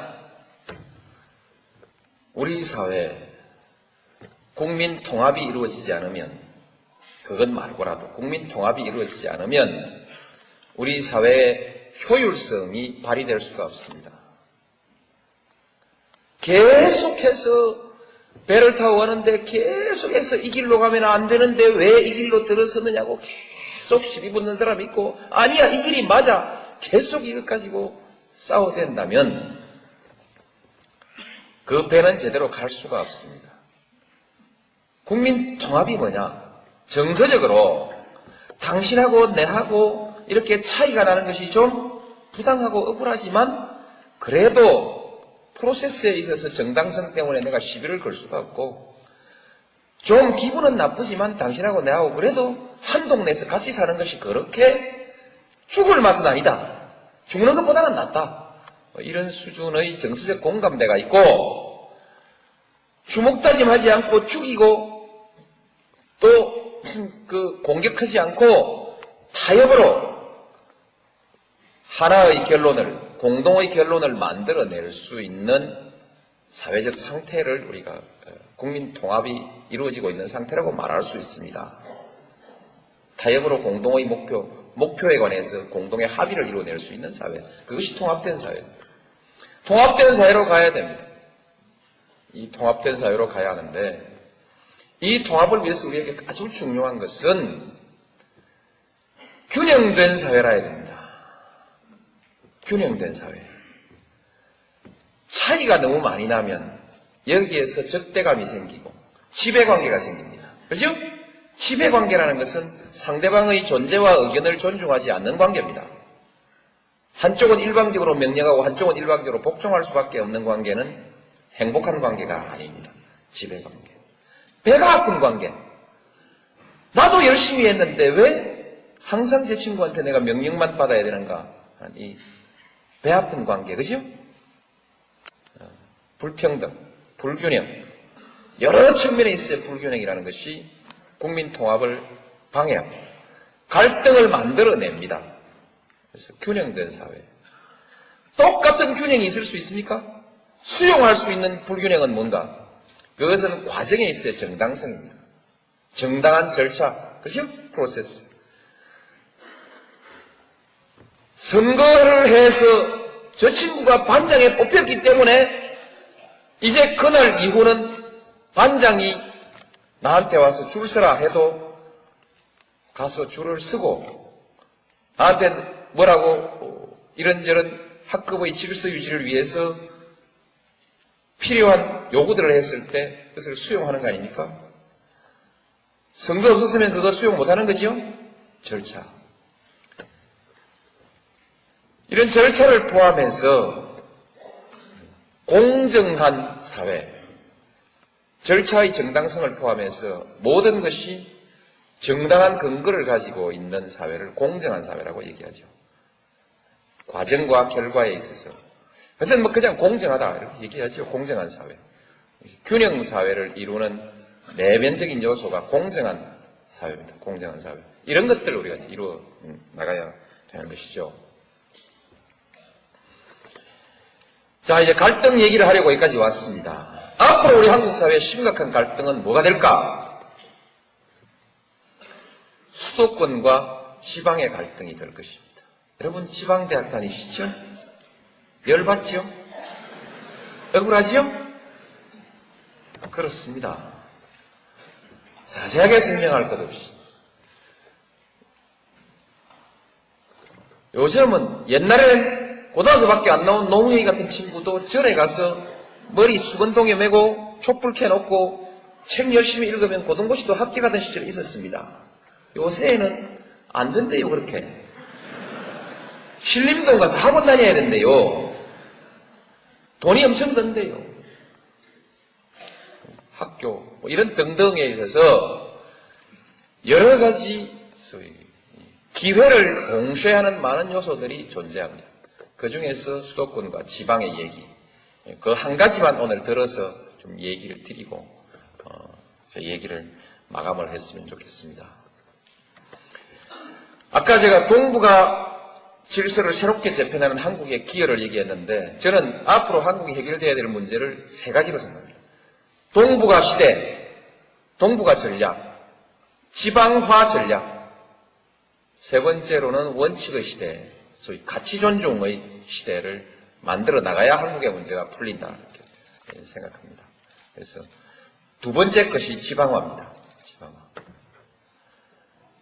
우리 사회에 국민 통합이 이루어지지 않으면, 그건 말고라도 국민 통합이 이루어지지 않으면 우리 사회의 효율성이 발휘될 수가 없습니다. 계속해서 배를 타고 가는데 계속해서 이 길로 가면 안 되는데 왜 이 길로 들어서느냐고 계속 시비 붙는 사람이 있고, 아니야 이 길이 맞아, 계속 이것 가지고 싸워댄다면 그 배는 제대로 갈 수가 없습니다. 국민 통합이 뭐냐? 정서적으로 당신하고 내하고 이렇게 차이가 나는 것이 좀 부당하고 억울하지만 그래도 프로세스에 있어서 정당성 때문에 내가 시비를 걸 수가 없고, 좀 기분은 나쁘지만 당신하고 내하고 그래도 한 동네에서 같이 사는 것이 그렇게 죽을 맛은 아니다. 죽는 것보다는 낫다. 이런 수준의 정서적 공감대가 있고, 주먹다짐하지 않고 죽이고 또 무슨 공격하지 않고 타협으로 하나의 결론을, 공동의 결론을 만들어낼 수 있는 사회적 상태를 우리가 국민 통합이 이루어지고 있는 상태라고 말할 수 있습니다. 타협으로 공동의 목표에 관해서 공동의 합의를 이루어낼 수 있는 사회, 그것이 통합된 사회. 통합된 사회로 가야 됩니다. 이 통합된 사회로 가야 하는데, 이 통합을 위해서 우리에게 아주 중요한 것은 균형된 사회라 해야 됩니다. 균형된 사회. 차이가 너무 많이 나면 여기에서 적대감이 생기고 지배관계가 생깁니다. 그렇죠? 지배관계라는 것은 상대방의 존재와 의견을 존중하지 않는 관계입니다. 한쪽은 일방적으로 명령하고 한쪽은 일방적으로 복종할 수밖에 없는 관계는 행복한 관계가 아닙니다. 지배관계. 배가 아픈 관계. 나도 열심히 했는데 왜 항상 제 친구한테 내가 명령만 받아야 되는가? 이 배 아픈 관계, 그죠? 불평등, 불균형. 여러 측면에 있어요. 불균형이라는 것이 국민 통합을 방해합니다. 갈등을 만들어냅니다. 그래서 균형된 사회. 똑같은 균형이 있을 수 있습니까? 수용할 수 있는 불균형은 뭔가? 그것은 과정에 있어야 정당성입니다. 정당한 절차, 그렇죠? 프로세스. 선거를 해서 저 친구가 반장에 뽑혔기 때문에 이제 그날 이후는 반장이 나한테 와서 줄 서라 해도 가서 줄을 서고, 나한테 뭐라고 이런저런 학급의 질서 유지를 위해서 필요한 요구들을 했을 때 그것을 수용하는 거 아닙니까? 선거 없었으면 그거 수용 못하는 거죠? 절차. 이런 절차를 포함해서 공정한 사회, 절차의 정당성을 포함해서 모든 것이 정당한 근거를 가지고 있는 사회를 공정한 사회라고 얘기하죠. 과정과 결과에 있어서. 하여튼 그냥 공정하다 이렇게 얘기하죠. 공정한 사회. 균형 사회를 이루는 내면적인 요소가 공정한 사회입니다. 공정한 사회. 이런 것들을 우리가 이루어 나가야 되는 것이죠. 자, 이제 갈등 얘기를 하려고 여기까지 왔습니다. 앞으로 우리 한국 사회의 심각한 갈등은 뭐가 될까? 수도권과 지방의 갈등이 될 것입니다. 여러분 지방대학 다니시죠? 열받죠? 억울하죠? 그렇습니다. 자세하게 설명할 것 없이. 요즘은 옛날엔 고등학교밖에 안 나온 노무현이 같은 친구도 절에 가서 머리 수건동에 메고 촛불 켜놓고 책 열심히 읽으면 고등고시도 합격하던 시절이 있었습니다. 요새는 안 된대요, 그렇게. 신림동 가서 학원 다녀야 된대요. 돈이 엄청 든대요. 학교, 뭐 이런 등등에 있어서 여러 가지 소위 기회를 공쉐하는 많은 요소들이 존재합니다. 그 중에서 수도권과 지방의 얘기, 그 한 가지만 오늘 들어서 좀 얘기를 드리고 제 얘기를 마감을 했으면 좋겠습니다. 아까 제가 동북아 질서를 새롭게 재편하는 한국의 기여를 얘기했는데 저는 앞으로 한국이 해결돼야 될 문제를 세 가지로 생각합니다. 동북아 시대, 동북아 전략, 지방화 전략, 세 번째로는 원칙의 시대, 소위 가치 존중의 시대를 만들어 나가야 한국의 문제가 풀린다 이렇게 생각합니다. 그래서 두 번째 것이 지방화입니다. 지방화.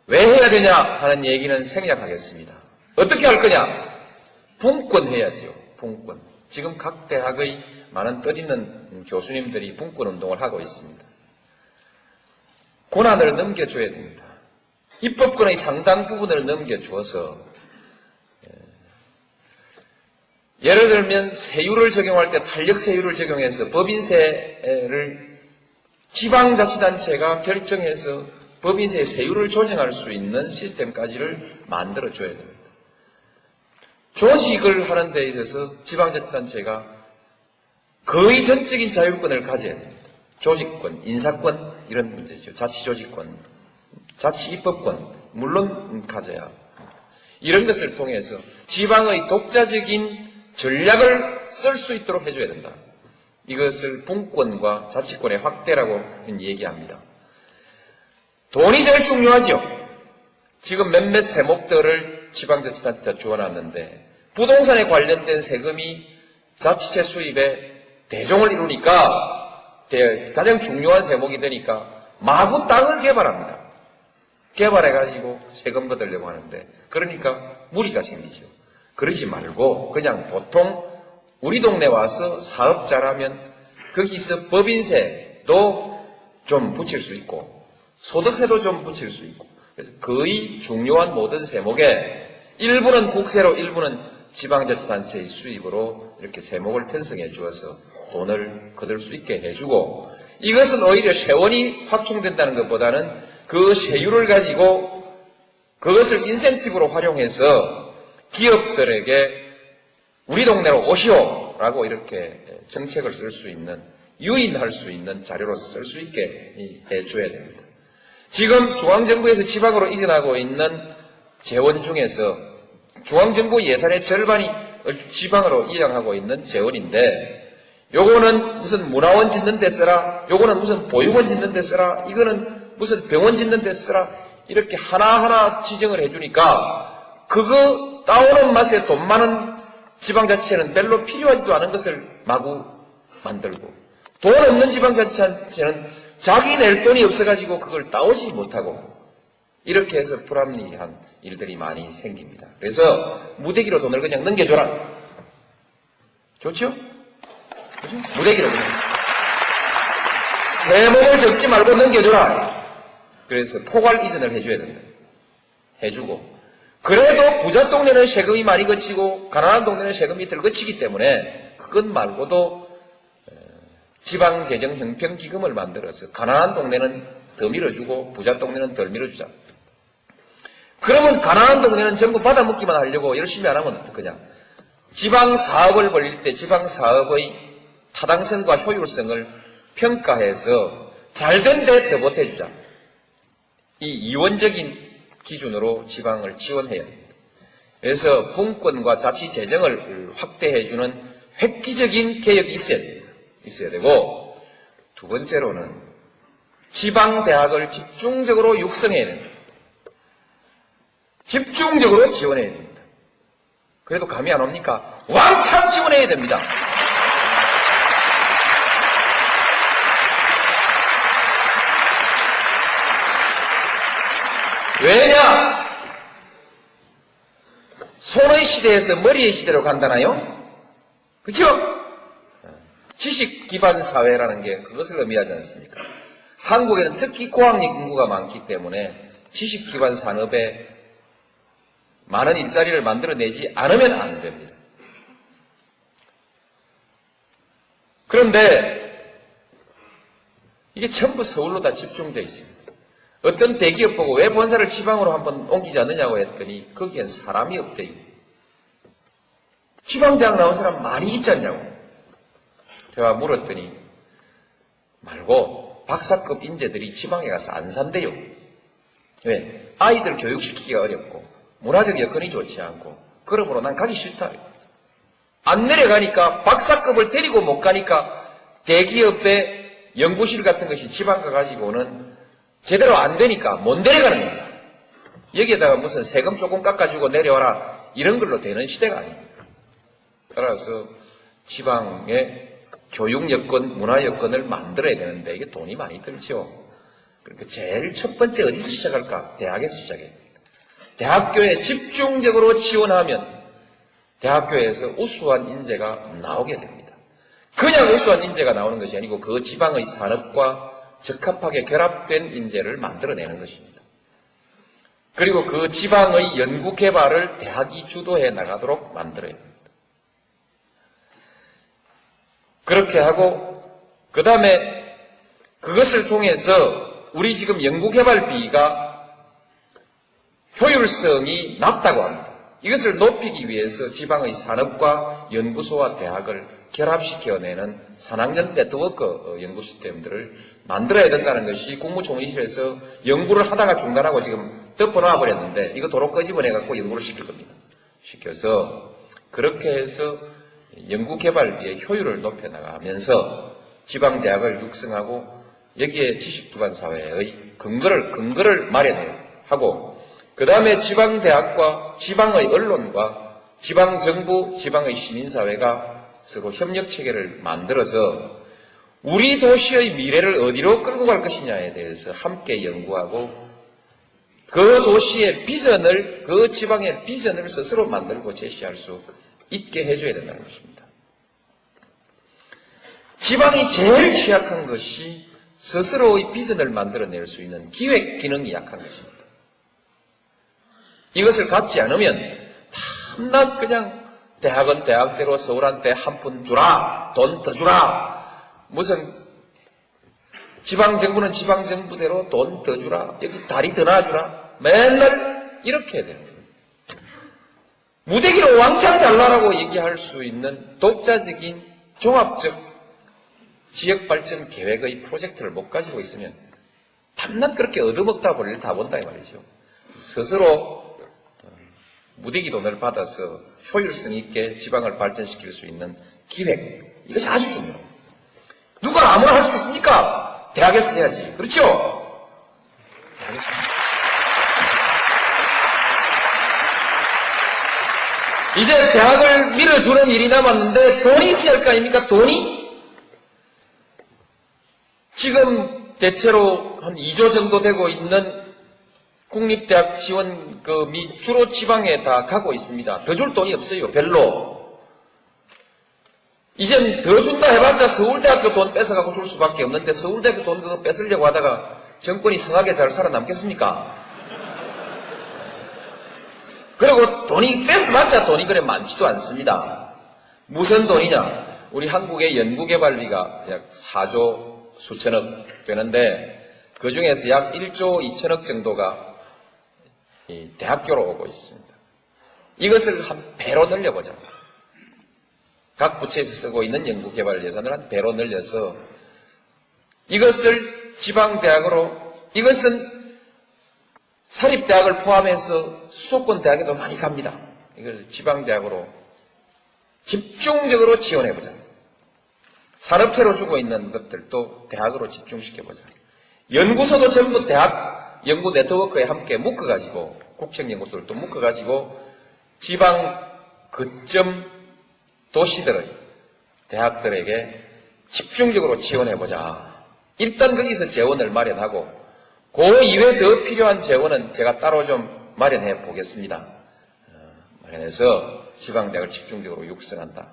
왜 해야 되냐 하는 얘기는 생략하겠습니다. 어떻게 할 거냐? 분권해야지요. 분권. 지금 각 대학의 많은 뜻있는 교수님들이 분권 운동을 하고 있습니다. 권한을 넘겨줘야 됩니다. 입법권의 상당 부분을 넘겨주어서 예를 들면 세율을 적용할 때 탄력 세율을 적용해서 법인세를 지방자치단체가 결정해서 법인세의 세율을 조정할 수 있는 시스템까지를 만들어줘야 됩니다. 조직을 하는 데 있어서 지방자치단체가 거의 전적인 자율권을 가져야 됩니다. 조직권, 인사권 이런 문제죠. 자치조직권, 자치입법권 물론 가져야 이런 것을 통해서 지방의 독자적인 전략을 쓸 수 있도록 해줘야 된다. 이것을 분권과 자치권의 확대라고 얘기합니다. 돈이 제일 중요하지요. 지금 몇몇 세목들을 지방자치단체가 주어놨는데 부동산에 관련된 세금이 자치체 수입에 대종을 이루니까 가장 중요한 세목이 되니까 마구 땅을 개발합니다. 개발해가지고 세금 거두려고 하는데 그러니까 무리가 생기죠. 그러지 말고 그냥 보통 우리 동네 와서 사업자라면 거기서 법인세도 좀 붙일 수 있고 소득세도 좀 붙일 수 있고 그래서 거의 중요한 모든 세목에 일부는 국세로 일부는 지방자치단체의 수입으로 이렇게 세목을 편성해 주어서 돈을 거둘 수 있게 해주고 이것은 오히려 세원이 확충된다는 것보다는 그 세율을 가지고 그것을 인센티브로 활용해서 기업들에게 우리 동네로 오시오라고 이렇게 정책을 쓸 수 있는 유인할 수 있는 자료로서 쓸 수 있게 해줘야 됩니다. 지금 중앙정부에서 지방으로 이전하고 있는 재원 중에서 중앙정부 예산의 절반이 지방으로 이양하고 있는 재원인데 요거는 무슨 문화원 짓는 데 쓰라, 요거는 무슨 보육원 짓는 데 쓰라, 이거는 무슨 병원 짓는 데 쓰라 이렇게 하나하나 지정을 해주니까 그거 따오는 맛에 돈 많은 지방자치체는 별로 필요하지도 않은 것을 마구 만들고 돈 없는 지방자치체는 자기 낼 돈이 없어가지고 그걸 따오지 못하고 이렇게 해서 불합리한 일들이 많이 생깁니다. 그래서 무대기로 돈을 그냥 넘겨줘라. 좋죠? 무대기로 그냥. 세목을 적지 말고 넘겨줘라. 그래서 포괄 이전을 해줘야 된다. 해주고 그래도 부자 동네는 세금이 많이 거치고 가난한 동네는 세금이 덜 거치기 때문에 그것 말고도 지방재정형평기금을 만들어서 가난한 동네는 더 밀어주고 부자 동네는 덜 밀어주자. 그러면 가난한 동네는 전부 받아먹기만 하려고 열심히 안 하면 어떡하냐. 지방사업을 벌릴 때 지방사업의 타당성과 효율성을 평가해서 잘된 데 더 보태주자. 이 이원적인 기준으로 지방을 지원해야 합니다. 그래서 분권과 자치재정을 확대해주는 획기적인 개혁이 있어야 되고 두 번째로는 지방대학을 집중적으로 육성해야 됩니다. 집중적으로 지원해야 됩니다. 그래도 감이 안 옵니까? 왕창 지원해야 됩니다. 왜냐? 손의 시대에서 머리의 시대로 간다나요? 그렇죠? 지식 기반 사회라는 게 그것을 의미하지 않습니까? 한국에는 특히 고학력 인구가 많기 때문에 지식 기반 산업에 많은 일자리를 만들어내지 않으면 안 됩니다. 그런데 이게 전부 서울로 다 집중되어 있습니다. 어떤 대기업 보고 왜 본사를 지방으로 한번 옮기지 않느냐고 했더니 거기엔 사람이 없대요. 지방대학 나온 사람 많이 있지 않냐고. 제가 물었더니 말고 박사급 인재들이 지방에 가서 안 산대요. 왜? 아이들 교육시키기가 어렵고 문화적 여건이 좋지 않고 그러므로 난 가기 싫다. 안 내려가니까 박사급을 데리고 못 가니까 대기업의 연구실 같은 것이 지방 가가지고는 제대로 안 되니까 못 내려가는 거야. 여기에다가 무슨 세금 조금 깎아주고 내려와라 이런 걸로 되는 시대가 아닙니다. 따라서 지방의 교육 여건, 문화 여건을 만들어야 되는데 이게 돈이 많이 들죠. 그러니까 제일 첫 번째 어디서 시작할까? 대학에서 시작해야 됩니다. 대학교에 집중적으로 지원하면 대학교에서 우수한 인재가 나오게 됩니다. 그냥 우수한 인재가 나오는 것이 아니고 그 지방의 산업과 적합하게 결합된 인재를 만들어내는 것입니다. 그리고 그 지방의 연구 개발을 대학이 주도해 나가도록 만들어야 됩니다. 그렇게 하고 그 다음에 그것을 통해서 우리 지금 연구개발비가 효율성이 낮다고 합니다. 이것을 높이기 위해서 지방의 산업과 연구소와 대학을 결합시켜내는 산학연 네트워크 연구 시스템들을 만들어야 된다는 것이 국무총리실에서 연구를 하다가 중단하고 지금 덮어놔 버렸는데 이거 도로 끄집어내갖고 연구를 시킬 겁니다. 시켜서 그렇게 해서 연구개발비의 효율을 높여나가면서 지방대학을 육성하고 여기에 지식기반 사회의 근거를 마련하고 그 다음에 지방대학과 지방의 언론과 지방정부, 지방의 시민사회가 서로 협력체계를 만들어서 우리 도시의 미래를 어디로 끌고 갈 것이냐에 대해서 함께 연구하고 그 도시의 비전을, 그 지방의 비전을 스스로 만들고 제시할 수 있게 해줘야 된다는 것입니다. 지방이 제일 취약한 것이 스스로의 비전을 만들어낼 수 있는 기획 기능이 약한 것입니다. 이것을 갖지 않으면 밤낮 그냥 대학은 대학대로 서울한테 한 푼 주라, 돈 더 주라, 무슨 지방정부는 지방정부대로 돈 더 주라, 여기 다리 더 놔주라, 맨날 이렇게 해야 됩니다. 무대기로 왕창 달라라고 얘기할 수 있는 독자적인 종합적 지역발전 계획의 프로젝트를 못 가지고 있으면 밤낮 그렇게 얻어먹다 볼일 다 본다 이 말이죠. 스스로 무대기 돈을 받아서 효율성 있게 지방을 발전시킬 수 있는 기획, 이것이 아주 중요합니다. 누가 아무나 할 수 있습니까? 대학에서 해야지. 그렇죠? 대학에서 이제 대학을 밀어주는 일이 남았는데 돈이 있어야 할 거 아닙니까? 돈이? 지금 대체로 한 2조 정도 되고 있는 국립대학 지원금이 주로 지방에 다 가고 있습니다. 더 줄 돈이 없어요. 별로. 이젠 더 준다 해봤자 서울대학교 돈 뺏어가고 줄 수밖에 없는데 서울대학교 돈 그거 뺏으려고 하다가 정권이 성하게 잘 살아남겠습니까? 그리고 돈이 뺏어봤자 돈이 그래 많지도 않습니다. 무슨 돈이냐? 우리 한국의 연구개발비가 약 4조 수천억 되는데 그 중에서 약 1조 2천억 정도가 이 대학교로 오고 있습니다. 이것을 한 배로 늘려보자. 각 부처에서 쓰고 있는 연구개발 예산을 한 배로 늘려서 이것을 지방대학으로, 이것은 사립대학을 포함해서 수도권 대학에도 많이 갑니다. 이걸 지방대학으로 집중적으로 지원해보자. 산업체로 주고 있는 것들도 대학으로 집중시켜보자. 연구소도 전부 대학 연구 네트워크에 함께 묶어가지고, 국책연구소를 또 묶어가지고 지방 거점 도시들의 대학들에게 집중적으로 지원해보자. 일단 거기서 재원을 마련하고 그 이외에 더 필요한 재원은 제가 따로 좀 마련해 보겠습니다. 마련해서 지방대학을 집중적으로 육성한다.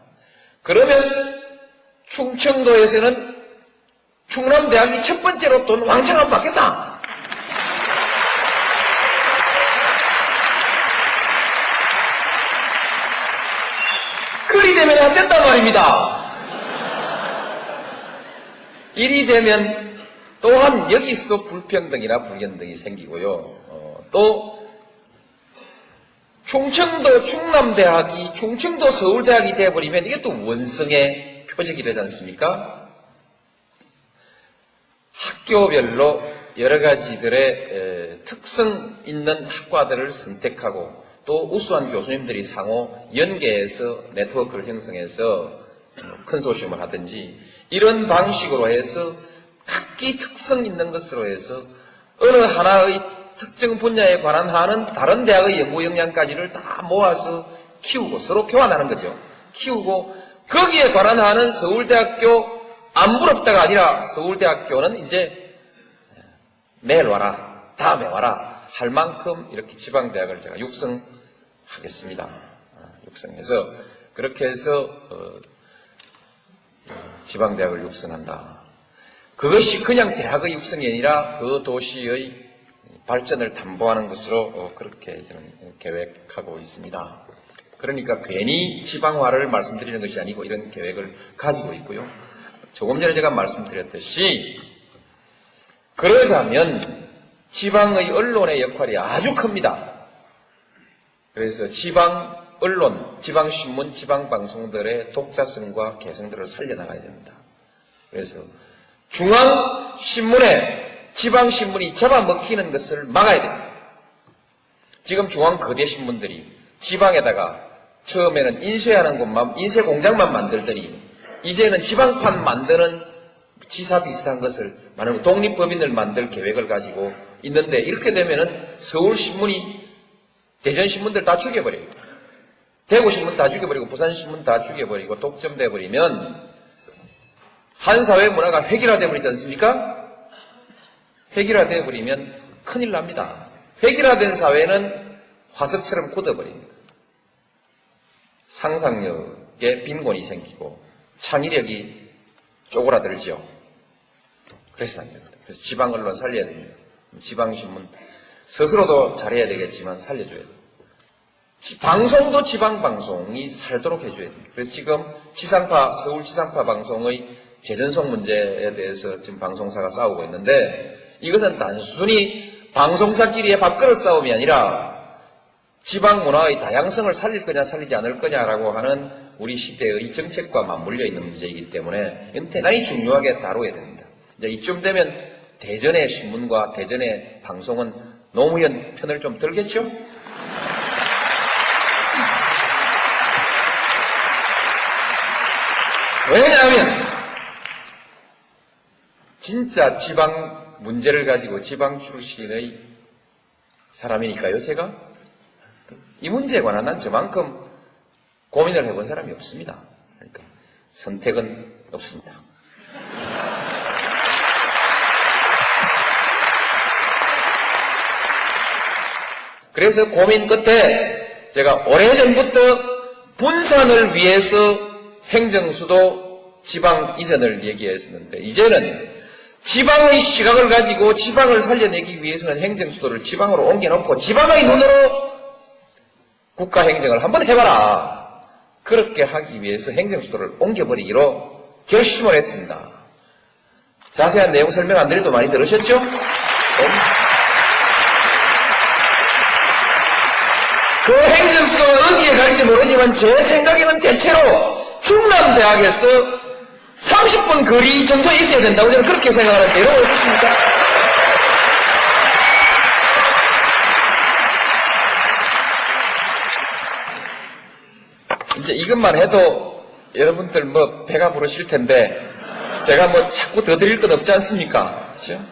그러면 충청도에서는 충남대학이 첫 번째로 돈 왕창 안 받겠다. 그리 되면 안 된단 말입니다. 이리 되면 또한 여기서도 불평등이나 불연등이 생기고요. 또 충청도 충남대학이 충청도 서울대학이 되어버리면 이게 또 원성의 표적이 되지 않습니까? 학교별로 여러 가지들의 특성 있는 학과들을 선택하고 또 우수한 교수님들이 상호 연계해서 네트워크를 형성해서 컨소시엄을 하든지 이런 방식으로 해서 각기 특성 있는 것으로 해서 어느 하나의 특정 분야에 관한 하는 다른 대학의 연구 역량까지를 다 모아서 키우고 서로 교환하는 거죠. 키우고 거기에 관한 하는 서울대학교 안 부럽다가 아니라 서울대학교는 이제 내일 와라, 다음에 와라 할 만큼 이렇게 지방대학을 제가 육성하겠습니다. 육성해서 그렇게 해서 지방대학을 육성한다. 그것이 그냥 대학의 육성이 아니라 그 도시의 발전을 담보하는 것으로 그렇게 저는 계획하고 있습니다. 그러니까 괜히 지방화를 말씀드리는 것이 아니고 이런 계획을 가지고 있고요. 조금 전에 제가 말씀드렸듯이 그러자면 지방의 언론의 역할이 아주 큽니다. 그래서 지방 언론, 지방신문, 지방방송들의 독자성과 개성들을 살려나가야 됩니다. 그래서 중앙신문에 지방신문이 잡아먹히는 것을 막아야 됩니다. 지금 중앙거대신문들이 지방에다가 처음에는 인쇄하는 곳만, 인쇄공장만 만들더니 이제는 지방판 만드는 지사 비슷한 것을 만들고 독립법인을 만들 계획을 가지고 있는데 이렇게 되면은 서울신문이 대전신문들 다 죽여버려요. 대구신문 다 죽여버리고 부산신문 다 죽여버리고 독점돼버리면 한 사회 문화가 획일화돼 버리지 않습니까? 획일화돼 버리면 큰일 납니다. 획일화된 사회는 화석처럼 굳어버립니다. 상상력에 빈곤이 생기고 창의력이 쪼그라들죠. 그래서 안 됩니다. 그래서 지방 언론 살려야 됩니다. 지방신문 스스로도 잘해야 되겠지만 살려줘야 돼요. 방송도 지방방송이 살도록 해줘야 됩니다. 그래서 지금 서울 지상파 방송의 재전송 문제에 대해서 지금 방송사가 싸우고 있는데 이것은 단순히 방송사끼리의 밥그릇 싸움이 아니라 지방 문화의 다양성을 살릴 거냐 살리지 않을 거냐라고 하는 우리 시대의 정책과 맞물려 있는 문제이기 때문에 이건 대단히 중요하게 다뤄야 됩니다. 이제 이쯤 되면 대전의 신문과 대전의 방송은 노무현 편을 좀 들겠죠? 왜냐하면 진짜 지방 문제를 가지고 지방 출신의 사람이니까요, 제가. 이 문제에 관한 한 저만큼 고민을 해본 사람이 없습니다. 그러니까 선택은 없습니다. 그래서 고민 끝에 제가 오래전부터 분산을 위해서 행정수도 지방 이전을 얘기했었는데 이제는 지방의 시각을 가지고 지방을 살려내기 위해서는 행정수도를 지방으로 옮겨놓고 지방의 눈으로 국가행정을 한번 해봐라. 그렇게 하기 위해서 행정수도를 옮겨버리기로 결심을 했습니다. 자세한 내용 설명 안 드려도 많이 들으셨죠? 그 행정수도가 어디에 갈지 모르지만 제 생각에는 대체로 충남대학에서 30분 거리 정도에 있어야 된다고 저는 그렇게 생각하는데 이런 거 없습니까? 이제 이것만 해도 여러분들 뭐 배가 부르실 텐데 제가 뭐 자꾸 더 드릴 건 없지 않습니까? 그렇죠?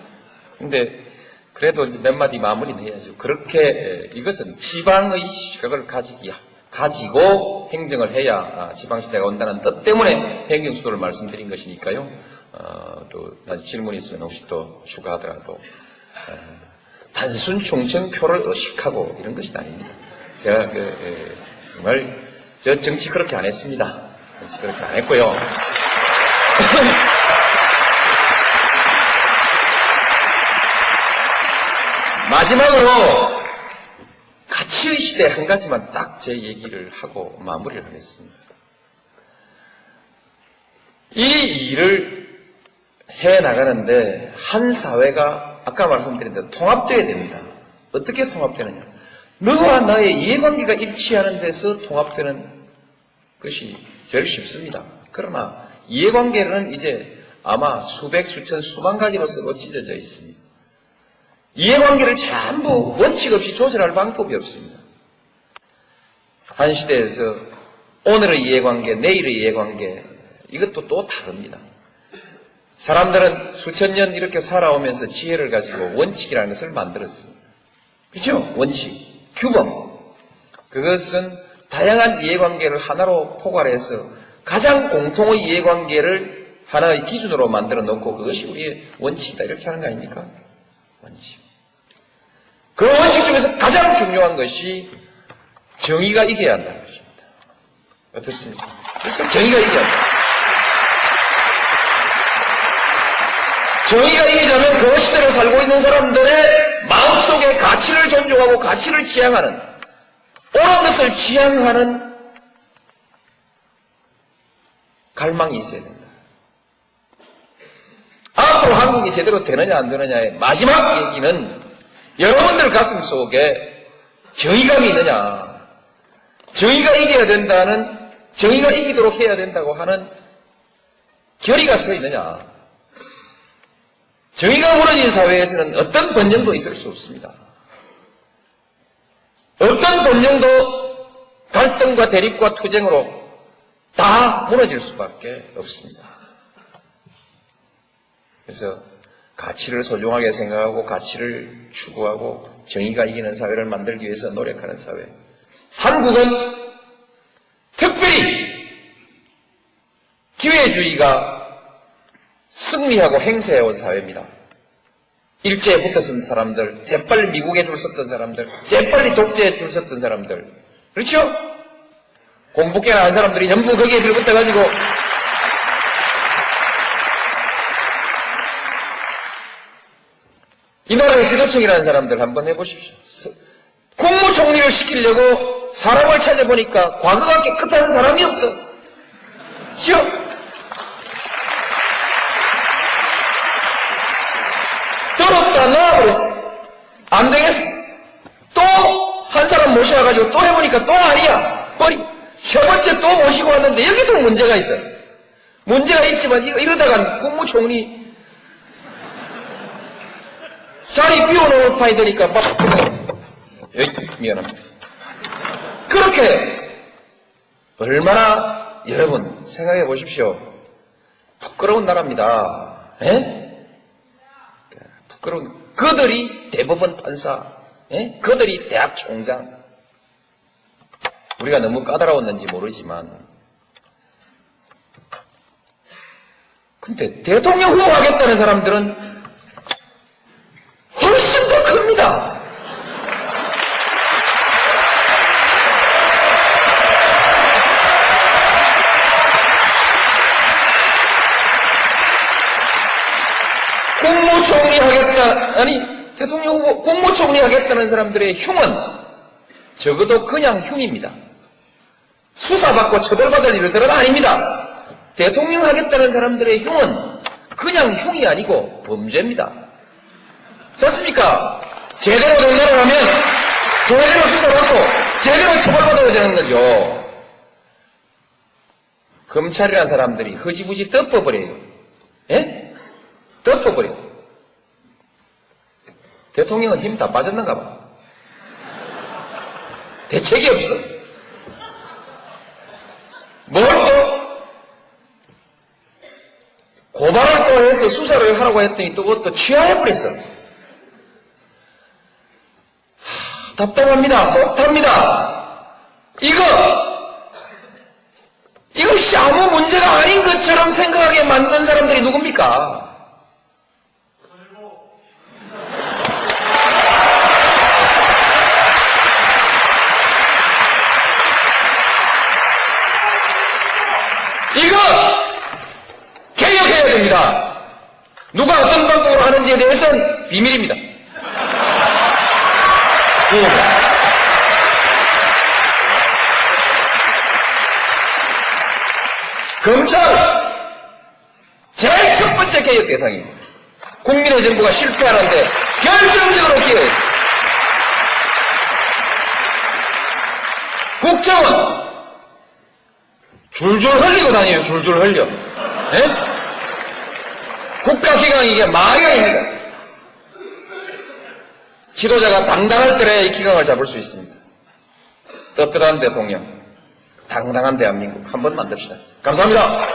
근데 그래도 이제 몇 마디 마무리는 해야죠. 그렇게 이것은 지방의 시각을 가지고 행정을 해야 지방시대가 온다는 뜻 때문에 행정수도를 말씀드린 것이니까요. 또 질문이 있으면 혹시 또 추가하더라도 단순 충청표를 의식하고 이런 것이 아닙니다. 제가 정말 저 정치 그렇게 안 했습니다. 정치 그렇게 안 했고요. 마지막으로 가치의 시대 한 가지만 딱 제 얘기를 하고 마무리를 하겠습니다. 이 일을 해나가는데 한 사회가 아까 말씀드린 대로 통합되어야 됩니다. 어떻게 통합되느냐? 너와 나의 이해관계가 일치하는 데서 통합되는 것이 제일 쉽습니다. 그러나 이해관계는 이제 아마 수백, 수천, 수만 가지로 서로 찢어져 있습니다. 이해관계를 전부 원칙 없이 조절할 방법이 없습니다. 한 시대에서 오늘의 이해관계, 내일의 이해관계, 이것도 또 다릅니다. 사람들은 수천 년 이렇게 살아오면서 지혜를 가지고 원칙이라는 것을 만들었습니다. 그렇죠? 원칙, 규범. 그것은 다양한 이해관계를 하나로 포괄해서 가장 공통의 이해관계를 하나의 기준으로 만들어 놓고 그것이 우리의 원칙이다 이렇게 하는 거 아닙니까? 원칙. 그 원칙 중에서 가장 중요한 것이 정의가 이겨야 한다는 것입니다. 어떻습니까? 그래서 정의가 이겨야 한다. 정의가 이기자면 그 시대를 살고 있는 사람들의 마음속에 가치를 존중하고 가치를 지향하는 옳은 것을 지향하는 갈망이 있어야 된다. 앞으로 한국이 제대로 되느냐 안 되느냐의 마지막 얘기는 여러분들 가슴 속에 정의감이 있느냐, 정의가 이겨야 된다는, 정의가 이기도록 해야 된다고 하는 결의가 서 있느냐. 정의가 무너진 사회에서는 어떤 번영도 있을 수 없습니다. 어떤 번영도 갈등과 대립과 투쟁으로 다 무너질 수밖에 없습니다. 그래서 가치를 소중하게 생각하고 가치를 추구하고 정의가 이기는 사회를 만들기 위해서 노력하는 사회. 한국은 특별히 기회주의가 승리하고 행세해온 사회입니다. 일제에 붙었던 사람들, 재빨리 미국에 줄 섰던 사람들, 재빨리 독재에 줄 섰던 사람들. 그렇죠? 공부깨나 한 사람들이 전부 거기에 빌붙어가지고 이 나라의 지도층이라는 사람들 한번 해보십시오. 국무총리를 시키려고 사람을 찾아보니까 과거가 깨끗한 사람이 없어. 그렇죠? 들었다 놔버렸어. 안 되겠어. 또 한 사람 모셔와가지고 또 해보니까 또 아니야. 버리. 세 번째 또 모시고 왔는데 여기도 문제가 있어요. 문제가 있지만 이러다가 국무총리 자리 비워놓을 파이 되니까 막 미안합니다. 그렇게 얼마나 여러분 생각해 보십시오. 부끄러운 나라입니다. 에? 부끄러운 그들이 대법원 판사, 에? 그들이 대학 총장. 우리가 너무 까다로웠는지 모르지만 근데 대통령 후보 하겠다는 사람들은 훨씬 더 큽니다. 국무총리 하겠다, 아니, 대통령 후보, 국무총리 하겠다는 사람들의 흉은 적어도 그냥 흉입니다. 수사받고 처벌받을 일들은 아닙니다. 대통령 하겠다는 사람들의 흉은 그냥 흉이 아니고 범죄입니다. 좋습니까? 제대로 된 일을 하면 제대로 수사받고 제대로 처벌받아야 되는 거죠. 검찰이라는 사람들이 허지부지 덮어버려요. 예? 덮어버려. 대통령은 힘 다 빠졌는가 봐. 대책이 없어. 뭘 또 고발을 또 해서 수사를 하라고 했더니 또 그것도 취하해버렸어. 답답합니다. 속 탑니다. 이것이 아무 문제가 아닌 것처럼 생각하게 만든 사람들이 누굽니까? 이거 개혁해야 됩니다. 누가 어떤 방법으로 하는지에 대해서는 비밀입니다. 검찰 제일 첫 번째 개혁 대상입니다. 국민의 정부가 실패하는데 결정적으로 기여했습니다. 국정은 줄줄 흘리고 다녀요. 줄줄 흘려. 예? 국가기강 이게 말이 아닙니다. 지도자가 당당할 때에 이 기강을 잡을 수 있습니다. 떳떳한 대통령, 당당한 대한민국 한번 만듭시다. 감사합니다.